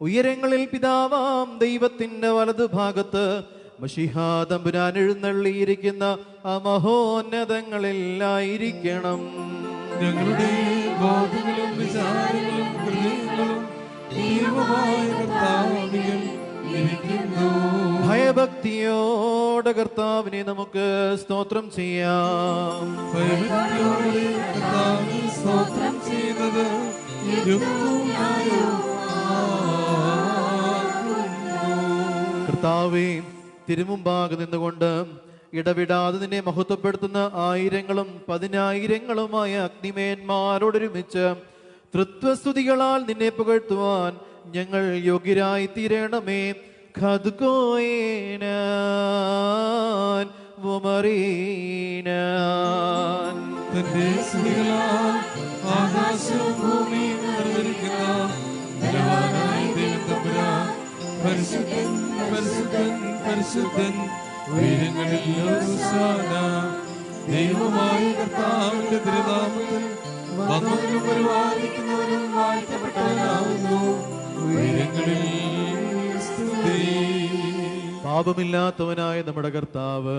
ഉയരങ്ങളിൽ പിതാവാം ദൈവത്തിന്റെ വലതുഭാഗത്ത് മശിഹാ തമ്പുരാൻ എഴുന്നള്ളിയിരിക്കുന്ന ആ മഹോന്നതങ്ങളിലായിരിക്കണം. ഞങ്ങളുടെ ബോധങ്ങളും വിചാരങ്ങളും ഹൃദയങ്ങളും ദൈവമായ കർത്താവിൽ ഇരിക്കുന്നു. ഭയഭക്തിയോടെ കർത്താവിനെ നമുക്ക് സ്തോത്രം ചെയ്യാം. ഭയഭക്തിയോടെ കർത്താവിന് സ്തോത്രം ചെയ്യുന്നത് യുക്തവും ന്യായവുമാകുന്നു. കർത്താവേ, തിരുമുമ്പാകെ നിന്നുകൊണ്ട് ഇടവിടാതെ നിന്നെ മഹത്വപ്പെടുത്തുന്ന ആയിരങ്ങളും പതിനായിരങ്ങളുമായ അഗ്നിമേന്മാരോടൊരുമിച്ച് തൃത്വസ്തുതികളാൽ നിന്നെ പുകഴ്ത്തുവാൻ ഞങ്ങൾ യോഗ്യരായി തീരണമേ. ഖദ്ഗോയേനാൻ വുമറീനാൻ. തന്റെ സ്തുതികളാൽ ആകാശവും ഭൂമിയും നിറഞ്ഞിരിക്കുന്ന ബലവാനായ ദൈവം തമ്പുരാൻ പരിശുദ്ധൻ പരിശുദ്ധൻ പരിശുദ്ധൻ. ഉയരങ്ങളിൽ ഹോശാന. ദൈവമായ കർത്താവിന്റെ തിരുനാമത്തിൽ വന്നവനും പരിപാലിക്കുന്നവനും വാഴ്ത്തപ്പെട്ടവനാകുന്നു. ഉയരങ്ങളിൽ സ്തുതി. പാപമില്ലാത്തവനായ നമ്മുടെ കർത്താവ്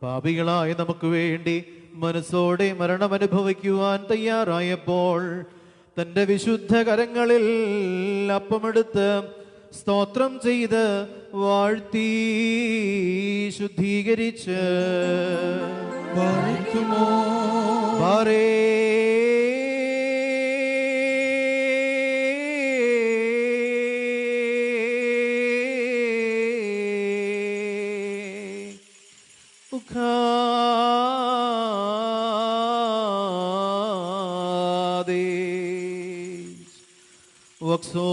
പാപികളായ നമുക്ക് വേണ്ടി മനസ്സോടെ മരണം അനുഭവിക്കുവാൻ തയ്യാറായപ്പോൾ തൻ്റെ വിശുദ്ധ കരങ്ങളിൽ അപ്പമെടുത്ത് സ്തോത്രം ചെയ്ത് വാഴ്ത്തി ശുദ്ധീകരിച്ച് പാലിക്കുമോ ബാരേ വക്സോ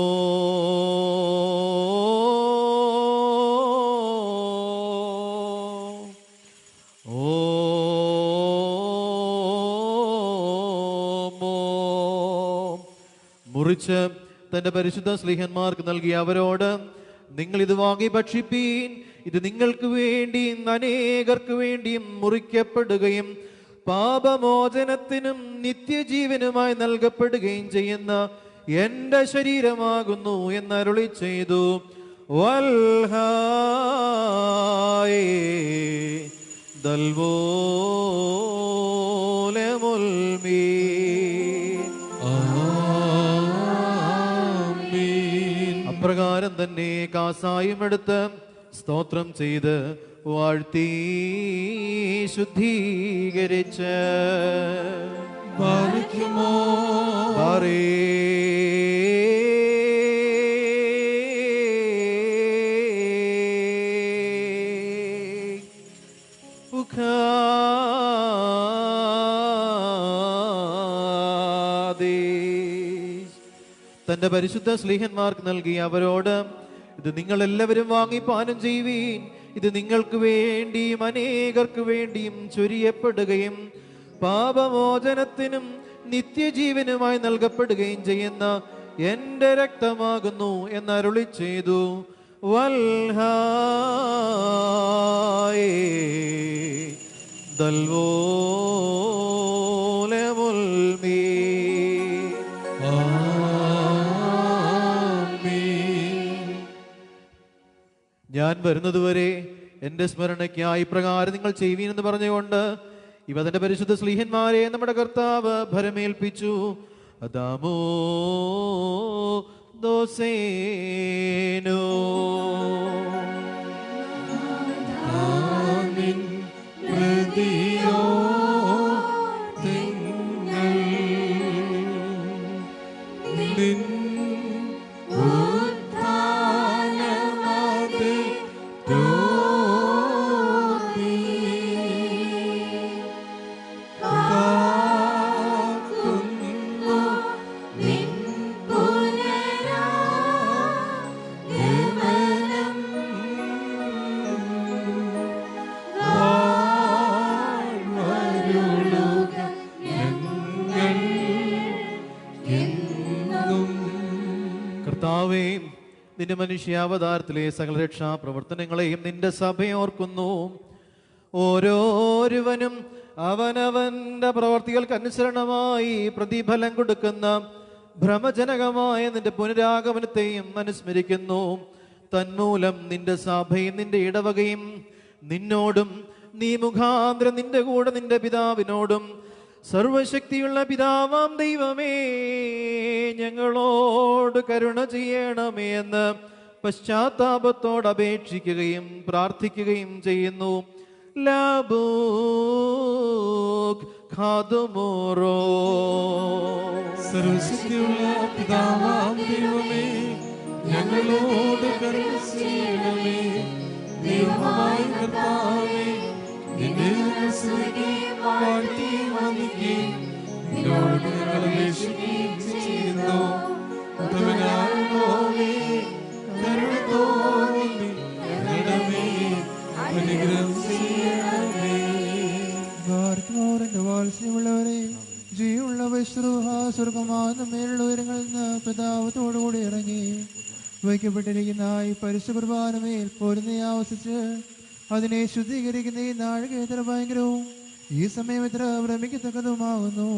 മുറിച്ച് തന്റെ പരിശുദ്ധ സ്ലീഹന്മാർക്ക് നൽകിയ അവരോട്, നിങ്ങൾ ഇത് വാങ്ങി ഭക്ഷിപ്പീൻ, ഇത് നിങ്ങൾക്ക് വേണ്ടിയും അനേകർക്ക് വേണ്ടിയും മുറിക്കപ്പെടുകയും പാപമോചനത്തിനും നിത്യജീവനുമായി നൽകപ്പെടുകയും ചെയ്യുന്ന എന്റെ ശരീരമാകുന്നു എന്നരുളി ചെയ്തു. വൽഹായേ ദൽവോലെ മുൽമീൻ. അപ്രകാരം തന്നെ കാസായും എടുത്ത് സ്തോത്രം ചെയ്ത് വാഴ്ത്തി ശുദ്ധീകരിച്ച് പാലിക്കുമോ ബാരേ തന്റെ പരിശുദ്ധ സ്ലീഹന്മാർക്ക് നൽകി അവരോട്, ഇത് നിങ്ങൾ എല്ലാവരും വാങ്ങി പാനം ചെയ്യുവീൻ, ഇത് നിങ്ങൾക്ക് വേണ്ടിയും അനേകർക്ക് വേണ്ടിയും ചൊരിയപ്പെടുകയും പാപമോചനത്തിനും നിത്യജീവനുമായി നൽകപ്പെടുകയും ചെയ്യുന്ന എന്റെ രക്തമാകുന്നു എന്നരുളി ചെയ്തു. വൽഹായേ ദൽവോലെ മുൽമീൻ. ഞാൻ വരുന്നതുവരെ എന്റെ സ്മരണയ്ക്കായി പ്രകാരം നിങ്ങൾ ചെയ്യുവീനെന്ന് പറഞ്ഞുകൊണ്ട് ഇവ തന്റെ പരിശുദ്ധ സ്ലീഹന്മാരെ നമ്മുടെ കർത്താവ് ഭരമേൽപ്പിച്ചു. അദാമോ ദോസേനോ പ്രതിയോ നിൻ ഉദ്ധാനമത് ജ്യോതി കാക്കുന്നു നിൻ പുനരാഗമനം വാഴ്വരുളുക ഞങ്ങൾ എന്നും. കർത്താവേ, നിന്റെ മനുഷ്യാവതാരത്തിലെ സകല രക്ഷാ പ്രവർത്തനങ്ങളെയും നിന്റെ സഭയോർക്കുന്നു. ഓരോരുവനും അവനവന്റെ പ്രവർത്തികൾക്ക് അനുസരണമായി പ്രതിഫലം കൊടുക്കുന്ന ഭ്രമജനകമായ നിന്റെ പുനരാഗമനത്തെയും അനുസ്മരിക്കുന്നു. തന്മൂലം നിന്റെ സഭയും നിന്റെ ഇടവകയും നിന്നോടും നീ മുഖാന്തരം നിന്റെ കൂടെ നിന്റെ പിതാവിനോടും സർവശക്തിയുള്ള പിതാവാം ദൈവമേ ഞങ്ങളോട് കരുണ ചെയ്യണമേ എന്ന് പശ്ചാത്താപത്തോട് അപേക്ഷിക്കുകയും പ്രാർത്ഥിക്കുകയും ചെയ്യുന്നു. ലാബൂക് ഖാദുമോറോ. സർവശക്തിയുള്ള പിതാവാം ദൈവമേ, ഞങ്ങളോട് കരുണ ചെയ്യണമേ. ദൈവമായ കർത്താവേ, നിന്നെ സ്തുതിക്കുകയും വാഴ്ത്തുകയും വന്ദിക്കുകയും നിന്നോട് ഞങ്ങൾ അപേക്ഷിക്കുകയും ചെയ്യുന്നു. ഉത്തമനായ യഹോവേ, കരുണ തോന്നി ഞങ്ങളുടെ മേൽ അനുഗ്രഹം ചെയ്യണമേ. ഭാരതമോറിന്റെ വാത്സ്യമുള്ളവരെ, ജീവനുള്ള സ്വർഗമാകുന്ന മേലുള്ള ഉയരങ്ങളിൽ നിന്ന് പിതാവത്തോടുകൂടി ഇറങ്ങി വയ്ക്കപ്പെട്ടിരിക്കുന്ന ഈ പരിശുദ്ധ കുർബാനമേൽ പൊരുന്നേ ആവസിച്ച് അതിനെ ശുദ്ധീകരിക്കുന്ന ഈ നാഴിക എത്ര ഭയങ്കരവും ഈ സമയം എത്ര ഭ്രമിക്കത്തക്കതുമാകുന്നു.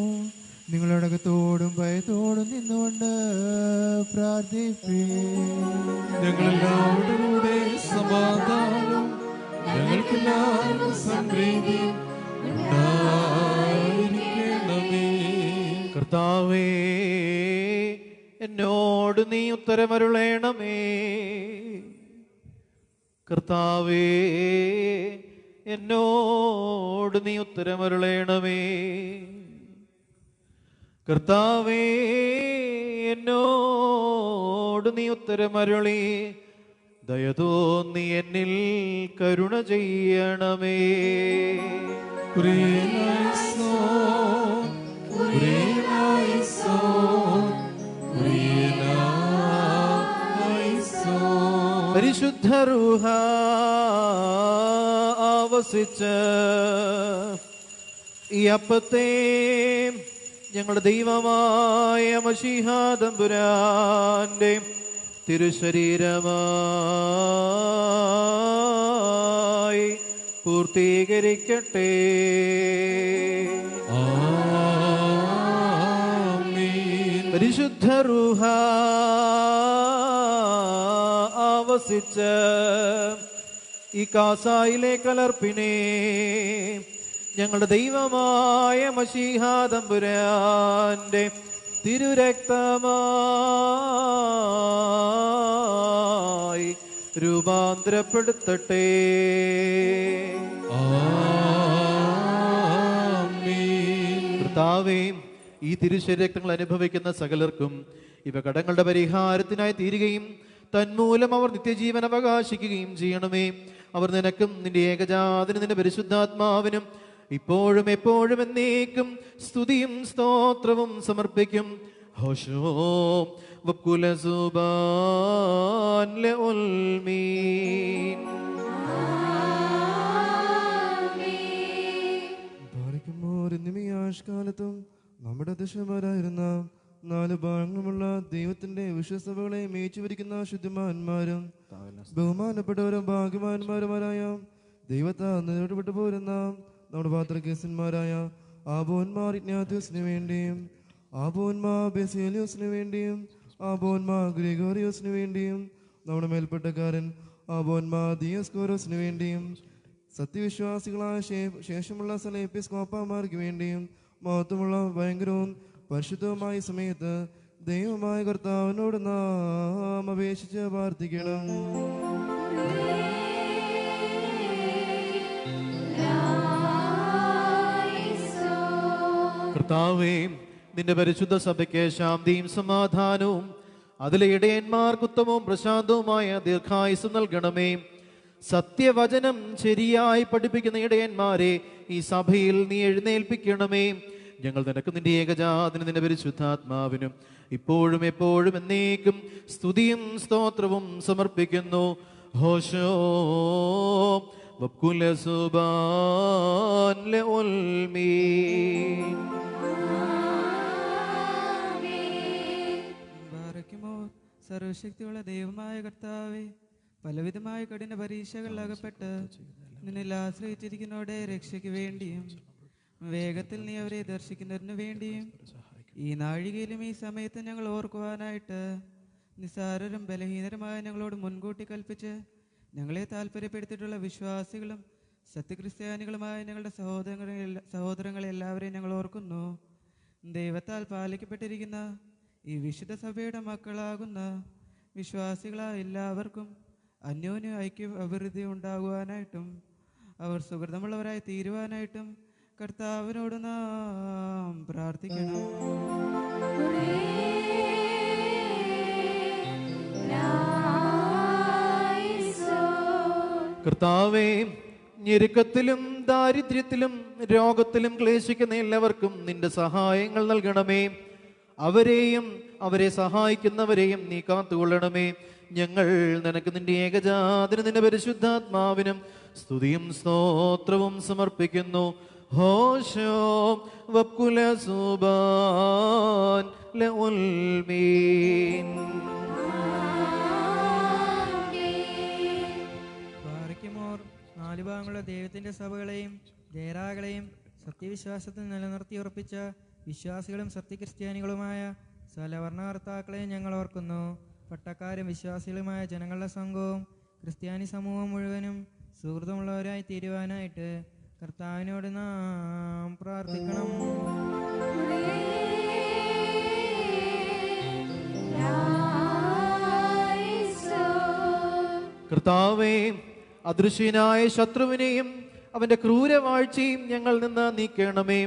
നിങ്ങളടക്കത്തോടും ഭയത്തോടും നിന്നുകൊണ്ട് പ്രാർത്ഥിപ്പേ. ഞങ്ങളെല്ലാവരുടെ കൂടെ സമാധാനം, ഞങ്ങൾക്കെല്ലാവർക്കും സമൃദ്ധിയും ഉണ്ടായിരിക്കണമേ. കർത്താവേ, എന്നോട് നീ ഉത്തരമരുളേണമേ. കർത്താവേ, എന്നോട് നീ ഉത്തരമരുളേണമേ. കർത്താവേ, എന്നോട് നീ ഉത്തരമരുളി ദയതോന്നി എന്നിൽ കരുണ ചെയ്യണമേ. കുരിയനായിസോൻ, കുരിയനായിസോൻ, കുരിയനായിസോൻ. പരിശുദ്ധ റൂഹ ആവസിച്ച് ഈ അപ്പത്തെ ഞങ്ങളുടെ ദൈവമായ മശീഹാ തമ്പുരാന്റെ തിരുശരീരമായി പൂർത്തീകരിക്കട്ടെ. ആമീൻ. പരിശുദ്ധ റൂഹ ആവസിച്ച് ഈ കാസായിലെ കലർപ്പിനെ ഞങ്ങളുടെ ദൈവമായ മശീഹാ തമ്പുരാന്റെ തിരുരക്തമായി രൂപാന്തരപ്പെടുത്തട്ടെ. ആമീൻ. കർത്താവേ, ഈ തിരുശരീരങ്ങൾ അനുഭവിക്കുന്ന സകലർക്കും ഇവ കടങ്ങളുടെ പരിഹാരത്തിനായി തീരുകയും തന്മൂലം അവർ നിത്യജീവൻ അവകാശിക്കുകയും ചെയ്യണമേ. അവർ നിനക്കും നിന്റെ ഏകജാതനും നിന്റെ പരിശുദ്ധാത്മാവിനും ഇപ്പോഴും എപ്പോഴും എന്നേക്കും സ്തുതിയും സ്തോത്രവും സമർപ്പിക്കും. ഹോശോ വക്കുല സുബാൻ ലഉൽമീൻ. കാലത്തും നമ്മുടെ ദശമാരായിരുന്ന 4 ഭാഗങ്ങളുമുള്ള ദൈവത്തിന്റെ വിശ്വസഭകളെ മേച്ചുവരിക്കുന്ന ശുദ്ധമാന്മാരും ബഹുമാനപ്പെട്ടവരും ഭാഗ്യവാന്മാരുമാരായ ദൈവത്താൽ നിലവിട്ടു പോരുന്ന നമ്മുടെ പാത്രക്കേസന്മാരായ ആബോന്മാർ ഇഗ്നാത്യോസിന് വേണ്ടിയും ആബോന്മാർ ബെസേലിയോസിന് വേണ്ടിയും ആബോന്മാർ ഗ്രിഗോറിയോസിന് വേണ്ടിയും നമ്മുടെ മേൽപ്പെട്ടക്കാരൻ ആബോന്മാർ ദിയോസ്കോരോസിന് വേണ്ടിയും സത്യവിശ്വാസികളായ ശേഷമുള്ള സ്ഥല എപ്പിസ്കോപ്പമാർക്ക് വേണ്ടിയും മഹത്വമുള്ള ഭയങ്കരവും പരിശുദ്ധവുമായ സമയത്ത് ദൈവമായ കർത്താവിനോട് നാം അപേക്ഷിച്ച് പ്രാർത്ഥിക്കണം. കർത്താവേ, നിന്റെ പരിശുദ്ധ സഭയ്ക്ക് ശാന്തിയും സമാധാനവും അതിലെ ഇടയന്മാർക്ക് ഉത്തമവും പ്രശാന്തവുമായ ദീർഘായുസ്സും നൽകണമേ. സത്യവചനം ശരിയായി പഠിപ്പിക്കുന്ന ഇടയന്മാരെ ഈ സഭയിൽ നീ എഴുന്നേൽപ്പിക്കണമേ. ഞങ്ങൾ നിനക്ക് നിന്റെ ഏകജാതനും നിന്റെ പരിശുദ്ധാത്മാവിനും ഇപ്പോഴും എപ്പോഴും എന്നേക്കും സ്തുതിയും സ്തോത്രവും സമർപ്പിക്കുന്നു. ഹോശോ വക്കുല സുബാൻ ലഉൽമീൻ. സർവശക്തിയുള്ള ദൈവമായ കർത്താവേ, പലവിധമായ കഠിന പരീക്ഷകളിൽ അകപ്പെട്ട് നിന്നിൽ ആശ്രയിച്ചിരിക്കുന്നവരുടെ രക്ഷയ്ക്ക് വേണ്ടിയും വേഗത്തിൽ നീ അവരെ ദർശിക്കുന്നതിനു വേണ്ടിയും ഈ നാഴികയിലും ഈ സമയത്ത് ഞങ്ങൾ ഓർക്കുവാനായിട്ട് നിസ്സാരരും ബലഹീനരുമായ ഞങ്ങളോട് മുൻകൂട്ടി കൽപ്പിച്ച് ഞങ്ങളെ താല്പര്യപ്പെടുത്തിയിട്ടുള്ള വിശ്വാസികളും സത്യക്രിസ്ത്യാനികളുമായ ഞങ്ങളുടെ സഹോദരങ്ങളെ എല്ലാവരെയും ഞങ്ങൾ ഓർക്കുന്നു. ദൈവത്താൽ പാലിക്കപ്പെട്ടിരിക്കുന്ന ഈ വിശുദ്ധ സഭയുടെ മക്കളാകുന്ന വിശ്വാസികളായ എല്ലാവർക്കും അന്യോന്യ ഐക്യ അഭിവൃദ്ധി ഉണ്ടാകുവാനായിട്ടും അവർ സുഹൃതമുള്ളവരായി തീരുവാനായിട്ടും കർത്താവിനോട് നാം പ്രാർത്ഥിക്കണം. കർത്താവേ, ഞെരുക്കത്തിലും ദാരിദ്ര്യത്തിലും രോഗത്തിലും ക്ലേശിക്കുന്ന എല്ലാവർക്കും നിന്റെ സഹായങ്ങൾ നൽകണമേ. അവരെയും അവരെ സഹായിക്കുന്നവരെയും നീ കാത്തുകൊള്ളണമേ. ഞങ്ങൾ നിനക്ക് നിന്റെ ഏകജാതനും നിന്റെ പരിശുദ്ധാത്മാവിനും സ്തുതിയും സ്തോത്രവും സമർപ്പിക്കുന്നു. ഹോശോ വക്കുല സുബാൻ ലഉൽമീൻ. ബാറയ്ക്കുമോർ നാല് ഭാഗങ്ങളുള്ള ദൈവത്തിന്റെ സഭകളെയും ദേറാകളെയും സത്യവിശ്വാസത്തിൽ നിലനിർത്തി ഉറപ്പിച്ച വിശ്വാസികളും സത്യക്രിസ്ത്യാനികളുമായ സലവർണകർത്താക്കളെയും ഞങ്ങൾ ഓർക്കുന്നു. പട്ടക്കാരും വിശ്വാസികളുമായ ജനങ്ങളുടെ സംഘവും ക്രിസ്ത്യാനി സമൂഹം മുഴുവനും സുഹൃതമുള്ളവരായി തീരുവാനായിട്ട് കർത്താവിനോട് നാം പ്രാർത്ഥിക്കണം. കർത്താവേ, അദൃശ്യനായ ശത്രുവിനെയും അവന്റെ ക്രൂരവാഴ്ചയും ഞങ്ങൾ നിന്ന് നീക്കണമേ.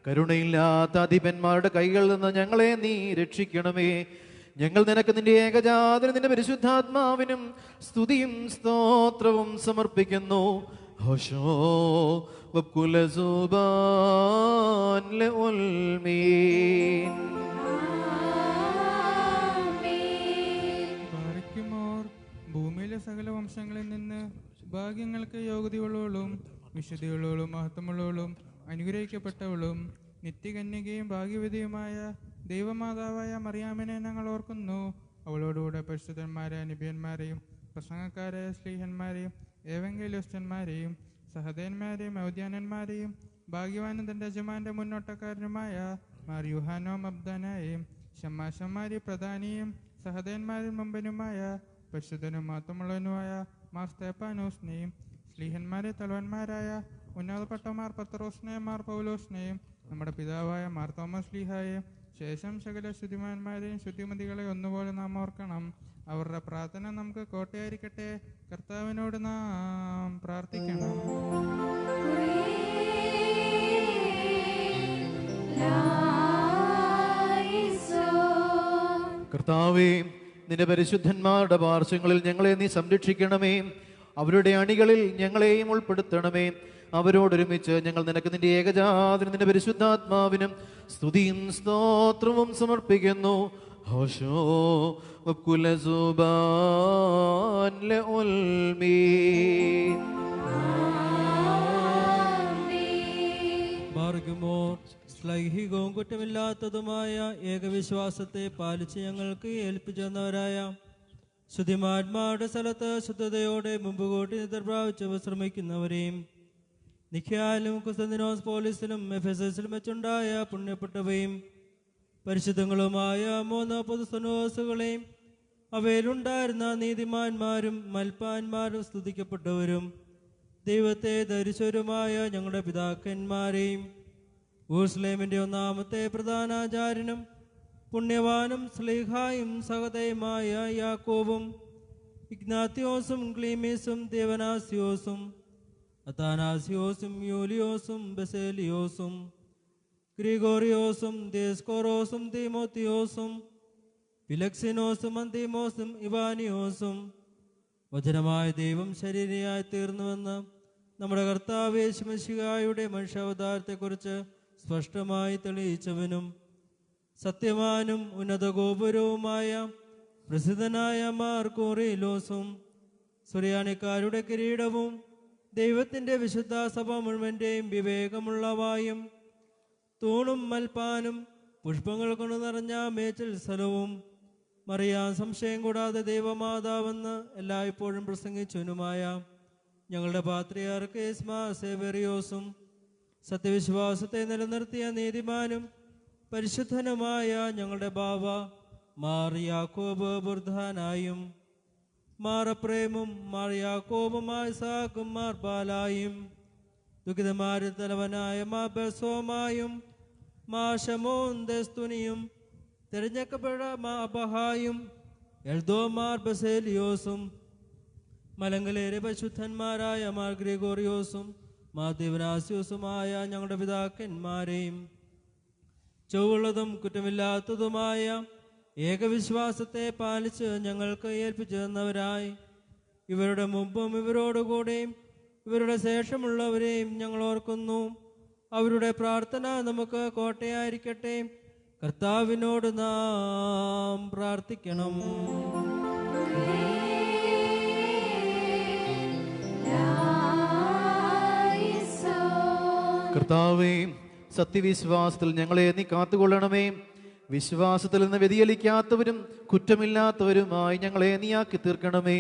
കരുണയില്ലാത്ത അധിപന്മാരുടെ കൈകളിൽ നിന്ന് ഞങ്ങളെ നീ രക്ഷിക്കണമേ. ഞങ്ങൾ നിനക്ക് നിന്റെ ഏകജാതനും നിന്റെ പരിശുദ്ധാത്മാവിനും സ്തുതിയും സ്തോത്രവും സമർപ്പിക്കുന്നു. ഹോശോ വക്കുല സുബാൻ ലഉൽമീൻ. ബാറയ്ക്കുമോർ ഭൂമിയിലെ സകല വംശങ്ങളിൽ നിന്ന് ഭാഗ്യങ്ങൾക്ക് യോഗ്യതയുള്ളവളും വിശുദ്ധിയുള്ളവളും മഹത്വമുള്ളവളും അനുഗ്രഹിക്കപ്പെട്ടവളും നിത്യകന്യകയും ഭാഗ്യവതിയുമായ ദൈവമാതാവായ മറിയാമിനെ ഞങ്ങൾ ഓർക്കുന്നു. അവളോടുകൂടെ പരിശുദ്ധന്മാരായ നബിയന്മാരെയും പ്രസംഗക്കാരായ സ്ലീഹന്മാരെയും ഏവങ്കേലിസ്റ്റന്മാരെയും സഹദേന്മാരെയും ഔദ്യാനന്മാരെയും ഭാഗ്യവാനും തൻ്റെ യജമാന്റെ മുന്നോട്ടക്കാരനുമായ മാർ യുഹാനോ മബ്ദാനെയും ഷമ്മാശന്മാരി പ്രധാനിയും സഹദേന്മാരിൽ മുമ്പനുമായ പരിശുദ്ധനും മഹത്വമുള്ളവനുമായ മാർ സ്തേപ്പാനോസിനെയും സ്ലീഹന്മാരെ തലവന്മാരായ ഉന്നതപ്പെട്ടമാർ പത്രോസിനെയും മാർ പൗലോസിനെയും നമ്മുടെ പിതാവായ മാർ തോമസ് ലീഹായെയും ശേഷം സകല ശുദ്ധിമാന്മാരെയും ശുദ്ധിമതികളെ ഒന്നുപോലെ നാം ഓർക്കണം. അവരുടെ പ്രാർത്ഥന നമുക്ക് കോട്ടയായിരിക്കട്ടെ. കർത്താവിനോട് നാം പ്രാർത്ഥിക്കണം. കർത്താവേ, നിന്റെ പരിശുദ്ധന്മാരുടെ പാർശ്വങ്ങളിൽ ഞങ്ങളെ നീ സംരക്ഷിക്കണമേ. അവരുടെ അണികളിൽ ഞങ്ങളെയും ഉൾപ്പെടുത്തണമേ. അവരോടൊരുമിച്ച് ഞങ്ങൾ നിനക്ക് നിന്റെ ഏകജാതനും നിന്റെ പരിശുദ്ധാത്മാവിനും സ്തുതിയും സ്തോത്രവും സമർപ്പിക്കുന്നു. ഹോശോ വക്കുല സുബാൻ ലഉൽമീൻ. മാർഗമോർ ശ്ലൈഹികവും കുറ്റമില്ലാത്തതുമായ ഏകവിശ്വാസത്തെ പാലിച്ച് ഞങ്ങൾക്ക് ഏൽപ്പിച്ചെന്നവരായ ശുദ്ധിമാന്മാരുടെ സ്ഥലത്ത് ശുദ്ധതയോടെ മുമ്പ് കൂട്ടി നിദ്രപ്രാപിച്ച് വിശ്രമിക്കുന്നവരെയും നിഖ്യാലും കുസ്തന്തിനോസ് പോലീസിലും എഫെസസിലും വെച്ചുണ്ടായ പുണ്യപ്പെട്ടവയും പരിശുദ്ധങ്ങളുമായ 3 പൊതുസനോസുകളെയും അവയിലുണ്ടായിരുന്ന നീതിമാന്മാരും മൽപ്പാന്മാരും സ്തുതിക്കപ്പെട്ടവരും ദൈവത്തെ ധരിച്ചവരുമായ ഞങ്ങളുടെ പിതാക്കന്മാരെയും യെരൂശലേമിന്റെ ഒന്നാമത്തെ പ്രധാനാചാര്യനും പുണ്യവാനും സ്ലീഹായും സഹതയുമായ യാക്കോബും ഇഗ്നാത്യോസും ക്ലീമീസും ദേവനാസ്യോസും അത്താനാസ്യോസും യൂലിയോസും ബസേലിയോസും ഗ്രിഗോറിയോസും ദിയസ്കോറോസും തീമോത്തിയോസും ഫിലക്സിനോസും അന്തിമോസും ഇവാനിയോസും വചനമായ ദൈവം ശരീരയായി തീർന്നുവെന്ന് നമ്മുടെ കർത്താവ് യേശുമിശിഹായുടെ മനുഷ്യാവതാരത്തെക്കുറിച്ച് സ്പഷ്ടമായി തെളിയിച്ചവനും സത്യവാനും ഉന്നത ഗോപുരവുമായ പ്രസിദ്ധനായ മാർ കോറിലോസും സുറിയാനിക്കാരുടെ കിരീടവും ദൈവത്തിൻ്റെ വിശുദ്ധ സഭ മുഴുവൻ്റെയും വിവേകമുള്ള വായും തൂണും മൽപ്പാനും പുഷ്പങ്ങൾ കൊണ്ട് നിറഞ്ഞ മേച്ചൽ സ്ഥലവും മറിയാൻ സംശയം കൂടാതെ ദൈവമാതാവെന്ന് എല്ലായ്പ്പോഴും പ്രസംഗിച്ചവനുമായ ഞങ്ങളുടെ പാത്രിയാർക്ക് ഇസ്മാ സേവറിയോസും സത്യവിശ്വാസത്തെ നിലനിർത്തിയ നീതിമാനും പരിശുദ്ധനുമായ ഞങ്ങളുടെ ബാവ മാർ യാക്കോബ് ബുർധാനായും മാർ അപ്രേമും മാർ യാക്കോബും ഇസാക്കും മാർ ബാലായും ദുഃഖിതമാരിൽ തലവനായ മാ ബെസോമായും മാ ഷമോൻ ദസ്തുനിയും തിരഞ്ഞെടുക്കപ്പെട്ട മാ അബഹായും എൽദോമാർ ബസേലിയോസും മലങ്കലേരെ പരിശുദ്ധന്മാരായ മാർ ഗ്രിഗോറിയോസും മാർ ദിവനാസ്യോസുമായ ഞങ്ങളുടെ പിതാക്കന്മാരെയും ചൊവ്വുള്ളതും കുറ്റമില്ലാത്തതുമായ ഏകവിശ്വാസത്തെ പാലിച്ച് ഞങ്ങൾക്ക് ഏൽപ്പിച്ചു തന്നവരായി ഇവരുടെ മുമ്പും ഇവരോടുകൂടെയും ഇവരുടെ ശേഷമുള്ളവരെയും ഞങ്ങൾ ഓർക്കുന്നു. അവരുടെ പ്രാർത്ഥന നമുക്ക് കോട്ടയായിരിക്കട്ടെ. കർത്താവിനോട് നാം പ്രാർത്ഥിക്കണം. കർത്താവേ, സത്യവിശ്വാസത്തിൽ ഞങ്ങളെ നീ കാത്തുകൊള്ളണമേ. വിശ്വാസത്തിൽ നിന്ന് വ്യതിചലിക്കാത്തവരും കുറ്റമില്ലാത്തവരുമായി ഞങ്ങളെ നീ ആക്കി തീർക്കണമേ.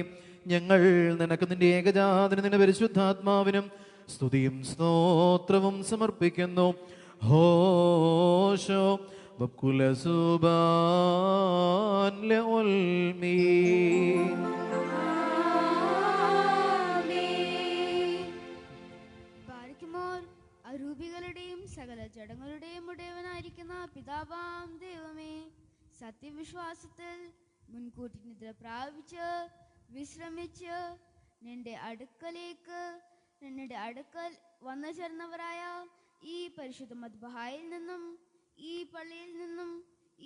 ഞങ്ങൾ നിനക്ക് നിന്റെ ഏകജാതനും നിന്റെ പരിശുദ്ധാത്മാവിനും സ്തുതിയും സ്തോത്രവും സമർപ്പിക്കുന്നു. ഹോശോ വക്കുലസുബാൻ ലഉൽമീൻ. അരൂപികളുടെയും സകല ജഡങ്ങളുടെയും ഉടയവനായിരിക്കുന്ന പിതാവാം ദൈവമേ, സത്യവിശ്വാസത്തിൽ മുൻകൂട്ടി നിദ്ര പ്രാപിച്ച് വിശ്രമിച്ച് നിന്റെ അടുക്കൽ വന്നു ചേർന്നവരായ ഈ പരിശുദ്ധ മദ്ബഹായിൽ നിന്നും ഈ പള്ളിയിൽ നിന്നും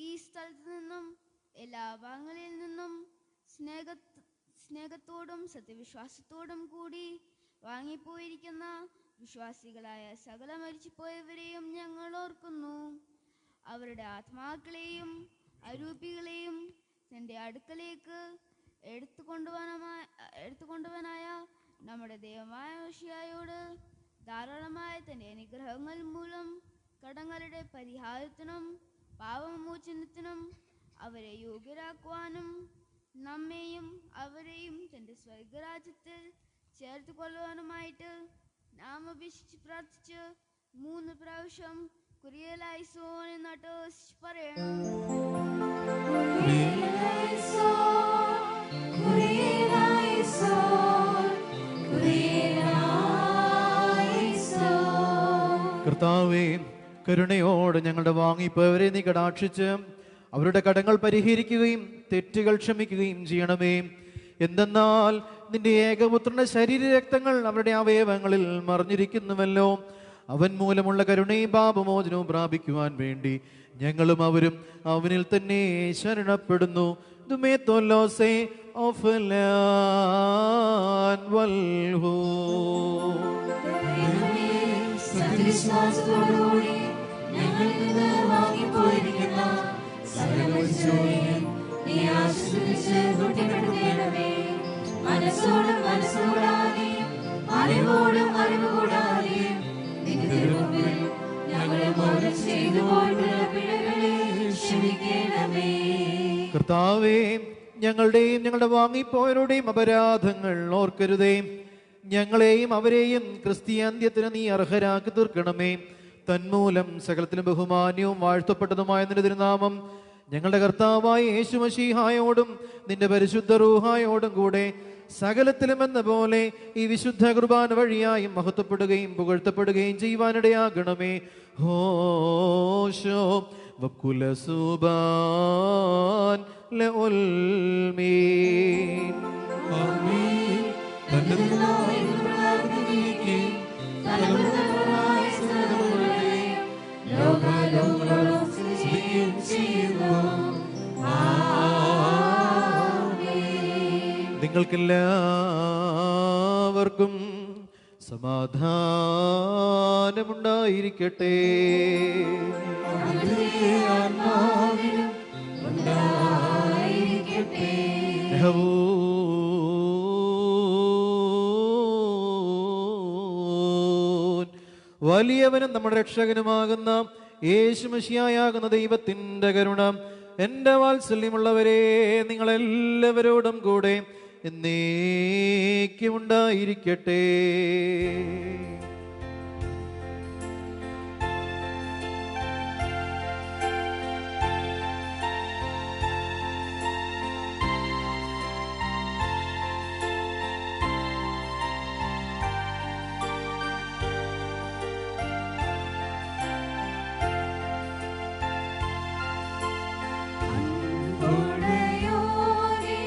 ഈ സ്ഥലത്ത് നിന്നും എല്ലാ ഭാഗങ്ങളിൽ നിന്നും സ്നേഹത്തോടും സത്യവിശ്വാസത്തോടും കൂടി വാങ്ങിപ്പോയിരിക്കുന്ന വിശ്വാസികളായ സകല മരിച്ചുപോയവരെയും ഞങ്ങൾ ഓർക്കുന്നു. അവരുടെ ആത്മാക്കളെയും അരൂപികളെയും തൻ്റെ അടുക്കലേക്ക് എടുത്തുകൊണ്ടുവനായ നമ്മുടെ ദൈവമായ മിശിഹായോട് ധാരാളമായ തൻ്റെ അനുഗ്രഹങ്ങൾ മൂലം കടങ്ങളുടെ പരിഹാരത്തിനും പാപമോചനത്തിനും അവരെ യോഗ്യരാക്കുവാനും നമ്മെയും അവരെയും തൻ്റെ സ്വർഗരാജ്യത്തിൽ ചേർത്ത് കൊള്ളുവാനുമായിട്ട് നാം അപേക്ഷിച്ച് പ്രാർത്ഥിച്ച് 3 പ്രാവശ്യം കുരിയലൈസോൻ എന്നിട്ട് പറയണം. കർത്താവേ, കരുണയോട് ഞങ്ങളുടെ വാങ്ങിപ്പോയവരെ നീ കടാക്ഷിച്ച് അവരുടെ കടങ്ങൾ പരിഹരിക്കുകയും തെറ്റുകൾ ക്ഷമിക്കുകയും ചെയ്യണമേ. എന്തെന്നാൽ നിന്റെ ഏകപുത്രന്റെ ശരീരരക്തങ്ങൾ അവരുടെ അവയവങ്ങളിൽ മറിഞ്ഞിരിക്കുന്നുവല്ലോ. അവൻ മൂലമുള്ള കരുണയും പാപമോചനവും പ്രാപിക്കുവാൻ വേണ്ടി ഞങ്ങളും അവരും അവനിൽ തന്നെ ശരണപ്പെടുന്നു. സത്യവിശ്വാസത്തോടുകൂടി ഞങ്ങൾക്ക് നിന്ന് വാങ്ങിപ്പോയിരിക്കുന്ന സകല മനുഷ്യരെയും നീ ആശീർവദിച്ച് കൂട്ടിക്കെടുക്കണമേ. മനസ്സോടും മനസ്സുകൂടാതെയും അറിവോടും അറിവുകൂടാതെയും നിന്റെ തിരുമുമ്പിൽ ഞങ്ങൾ മൗനം ചെയ്തു പോയിട്ടുള്ള പിഴകളെ ക്ഷമിക്കണമേ. കർത്താവേ, ഞങ്ങളുടെയും ഞങ്ങളുടെ വാങ്ങിപ്പോയവരുടെയും അപരാധങ്ങൾ ഓർക്കരുതേ. ഞങ്ങളെയും അവരെയും ക്രിസ്ത്യാന്ത്യത്തിന് നീ അർഹരാക്കി തീർക്കണമേ. തന്മൂലം സകലത്തിലും ബഹുമാന്യവും വാഴ്ത്തപ്പെട്ടതുമായ നിന്റെ തിരുനാമം ഞങ്ങളുടെ കർത്താവായ യേശു മശീഹായോടും നിന്റെ പരിശുദ്ധ റൂഹായോടും കൂടെ സകലത്തിലും എന്ന പോലെ ഈ വിശുദ്ധ കുർബാന വഴിയായും മഹത്വപ്പെടുകയും പുകഴ്ത്തപ്പെടുകയും ചെയ്യുവാനിടയാകണമേ. ഹോശോ വക്കുലസുബാൻ ലഉൽമീൻ. ആമേൻ. നിങ്ങൾക്കെല്ലാവർക്കും സമാധാനമുണ്ടായിരിക്കട്ടെ. വലിയവനും നമ്മുടെ രക്ഷകനുമാകുന്ന യേശു മിശിഹായാകുന്ന ദൈവത്തിൻ്റെ കരുണ എൻ്റെ വാത്സല്യമുള്ളവരെ നിങ്ങളെല്ലാവരോടും കൂടെ എന്നേക്കും ഉണ്ടായിരിക്കട്ടെ. ഉടയോനേ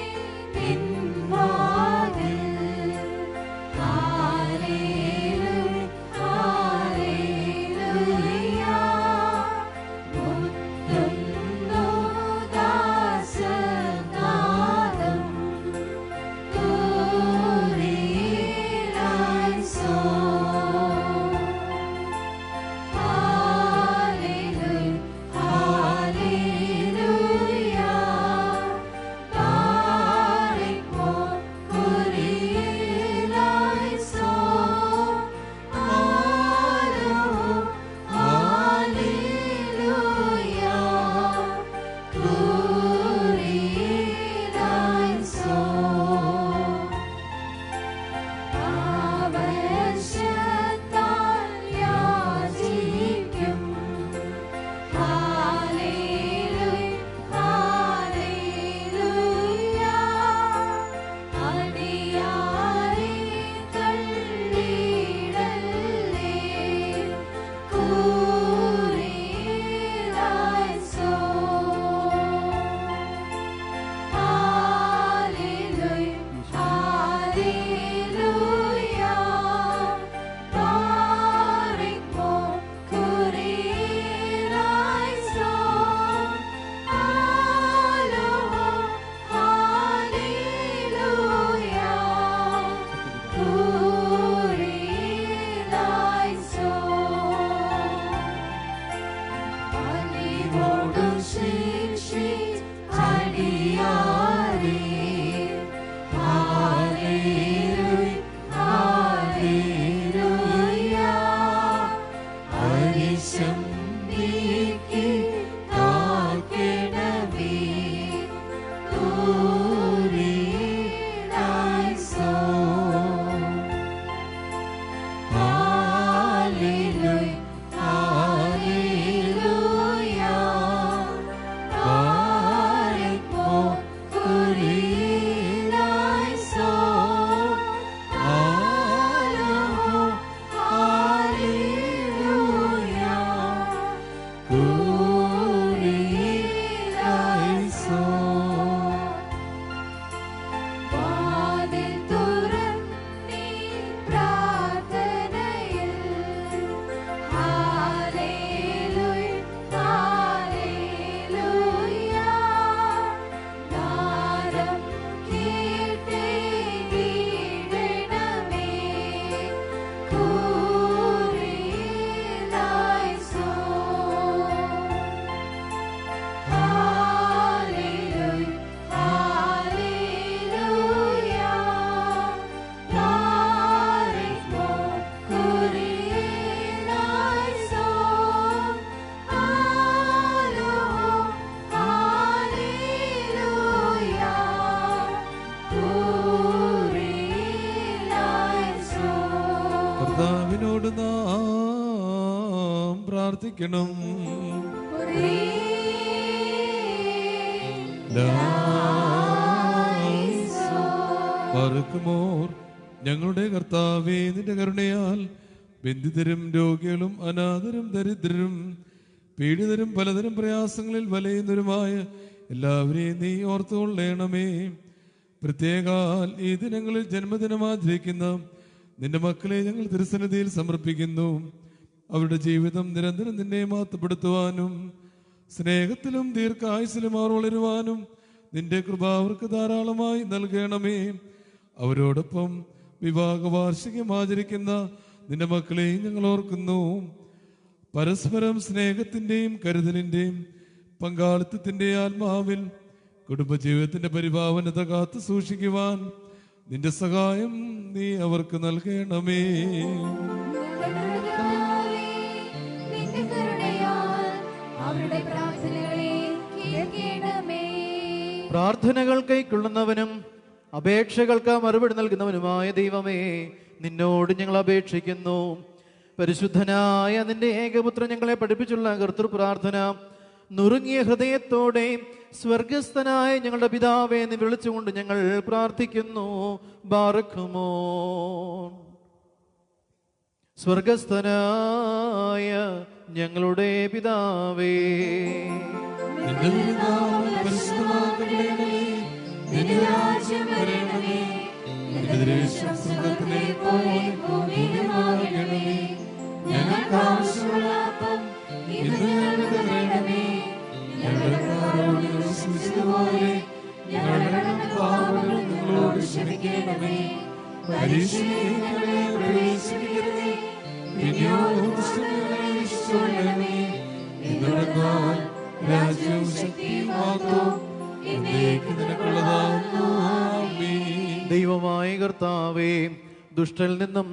പ്രാർത്ഥിക്കണം. പാർക്കുമോർ ഞങ്ങളുടെ കർത്താവേ, നിന്റെ കരുണയാൽ ബന്ധിതരും രോഗികളും അനാഥരും ദരിദ്രരും പീഡിതരും പലതരം പ്രയാസങ്ങളിൽ വലയുന്നവരുമായ എല്ലാവരെയും നീ ഓർത്തുകൊള്ളണമേ. പ്രത്യേകാൽ ഈ ദിനങ്ങളിൽ ജന്മദിനം ആചരിക്കുന്ന നിന്റെ മക്കളെ ഞങ്ങൾ തിരുസന്നിധിയിൽ സമർപ്പിക്കുന്നു. അവരുടെ ജീവിതം നിരന്തരം നിന്നെ മാറ്റപ്പെടുത്തുവാനും സ്നേഹത്തിലും ദീർഘായുസിലും അവർ വളരുവാനും നിന്റെ കൃപ അവർക്ക് ധാരാളമായി നൽകണമേ. അവരോടൊപ്പം വിവാഹ വാർഷികം ആചരിക്കുന്ന നിന്റെ മക്കളെയും ഞങ്ങൾ ഓർക്കുന്നു. പരസ്പരം സ്നേഹത്തിൻ്റെയും കരുതലിൻ്റെയും പങ്കാളിത്തത്തിൻ്റെ ആത്മാവിൽ കുടുംബജീവിതത്തിന്റെ പരിഭാവനത കാത്തു സൂക്ഷിക്കുവാൻ നിന്റെ സഹായം നീ അവർക്ക് നൽകണമേ. പ്രാർത്ഥനകൾ കൈക്കൊള്ളുന്നവനും അപേക്ഷകൾക്ക് മറുപടി നൽകുന്നവനുമായ ദൈവമേ, നിന്നോട് ഞങ്ങൾ അപേക്ഷിക്കുന്നു. പരിശുദ്ധനായ നിന്റെ ഏകപുത്രൻ ഞങ്ങളെ പഠിപ്പിച്ചുള്ള കർത്തൃ പ്രാർത്ഥന നുറുങ്ങിയ ഹൃദയത്തോടെ സ്വർഗസ്ഥനായ ഞങ്ങളുടെ പിതാവേ എന്ന് വിളിച്ചുകൊണ്ട് ഞങ്ങൾ പ്രാർത്ഥിക്കുന്നു. ബാറക്കുമോ. സ്വർഗസ്ഥനായ ഞങ്ങളുടെ പിതാവേ, ദൈവമായ കർത്താവേ, ദുഷ്ടനിൽ നിന്നും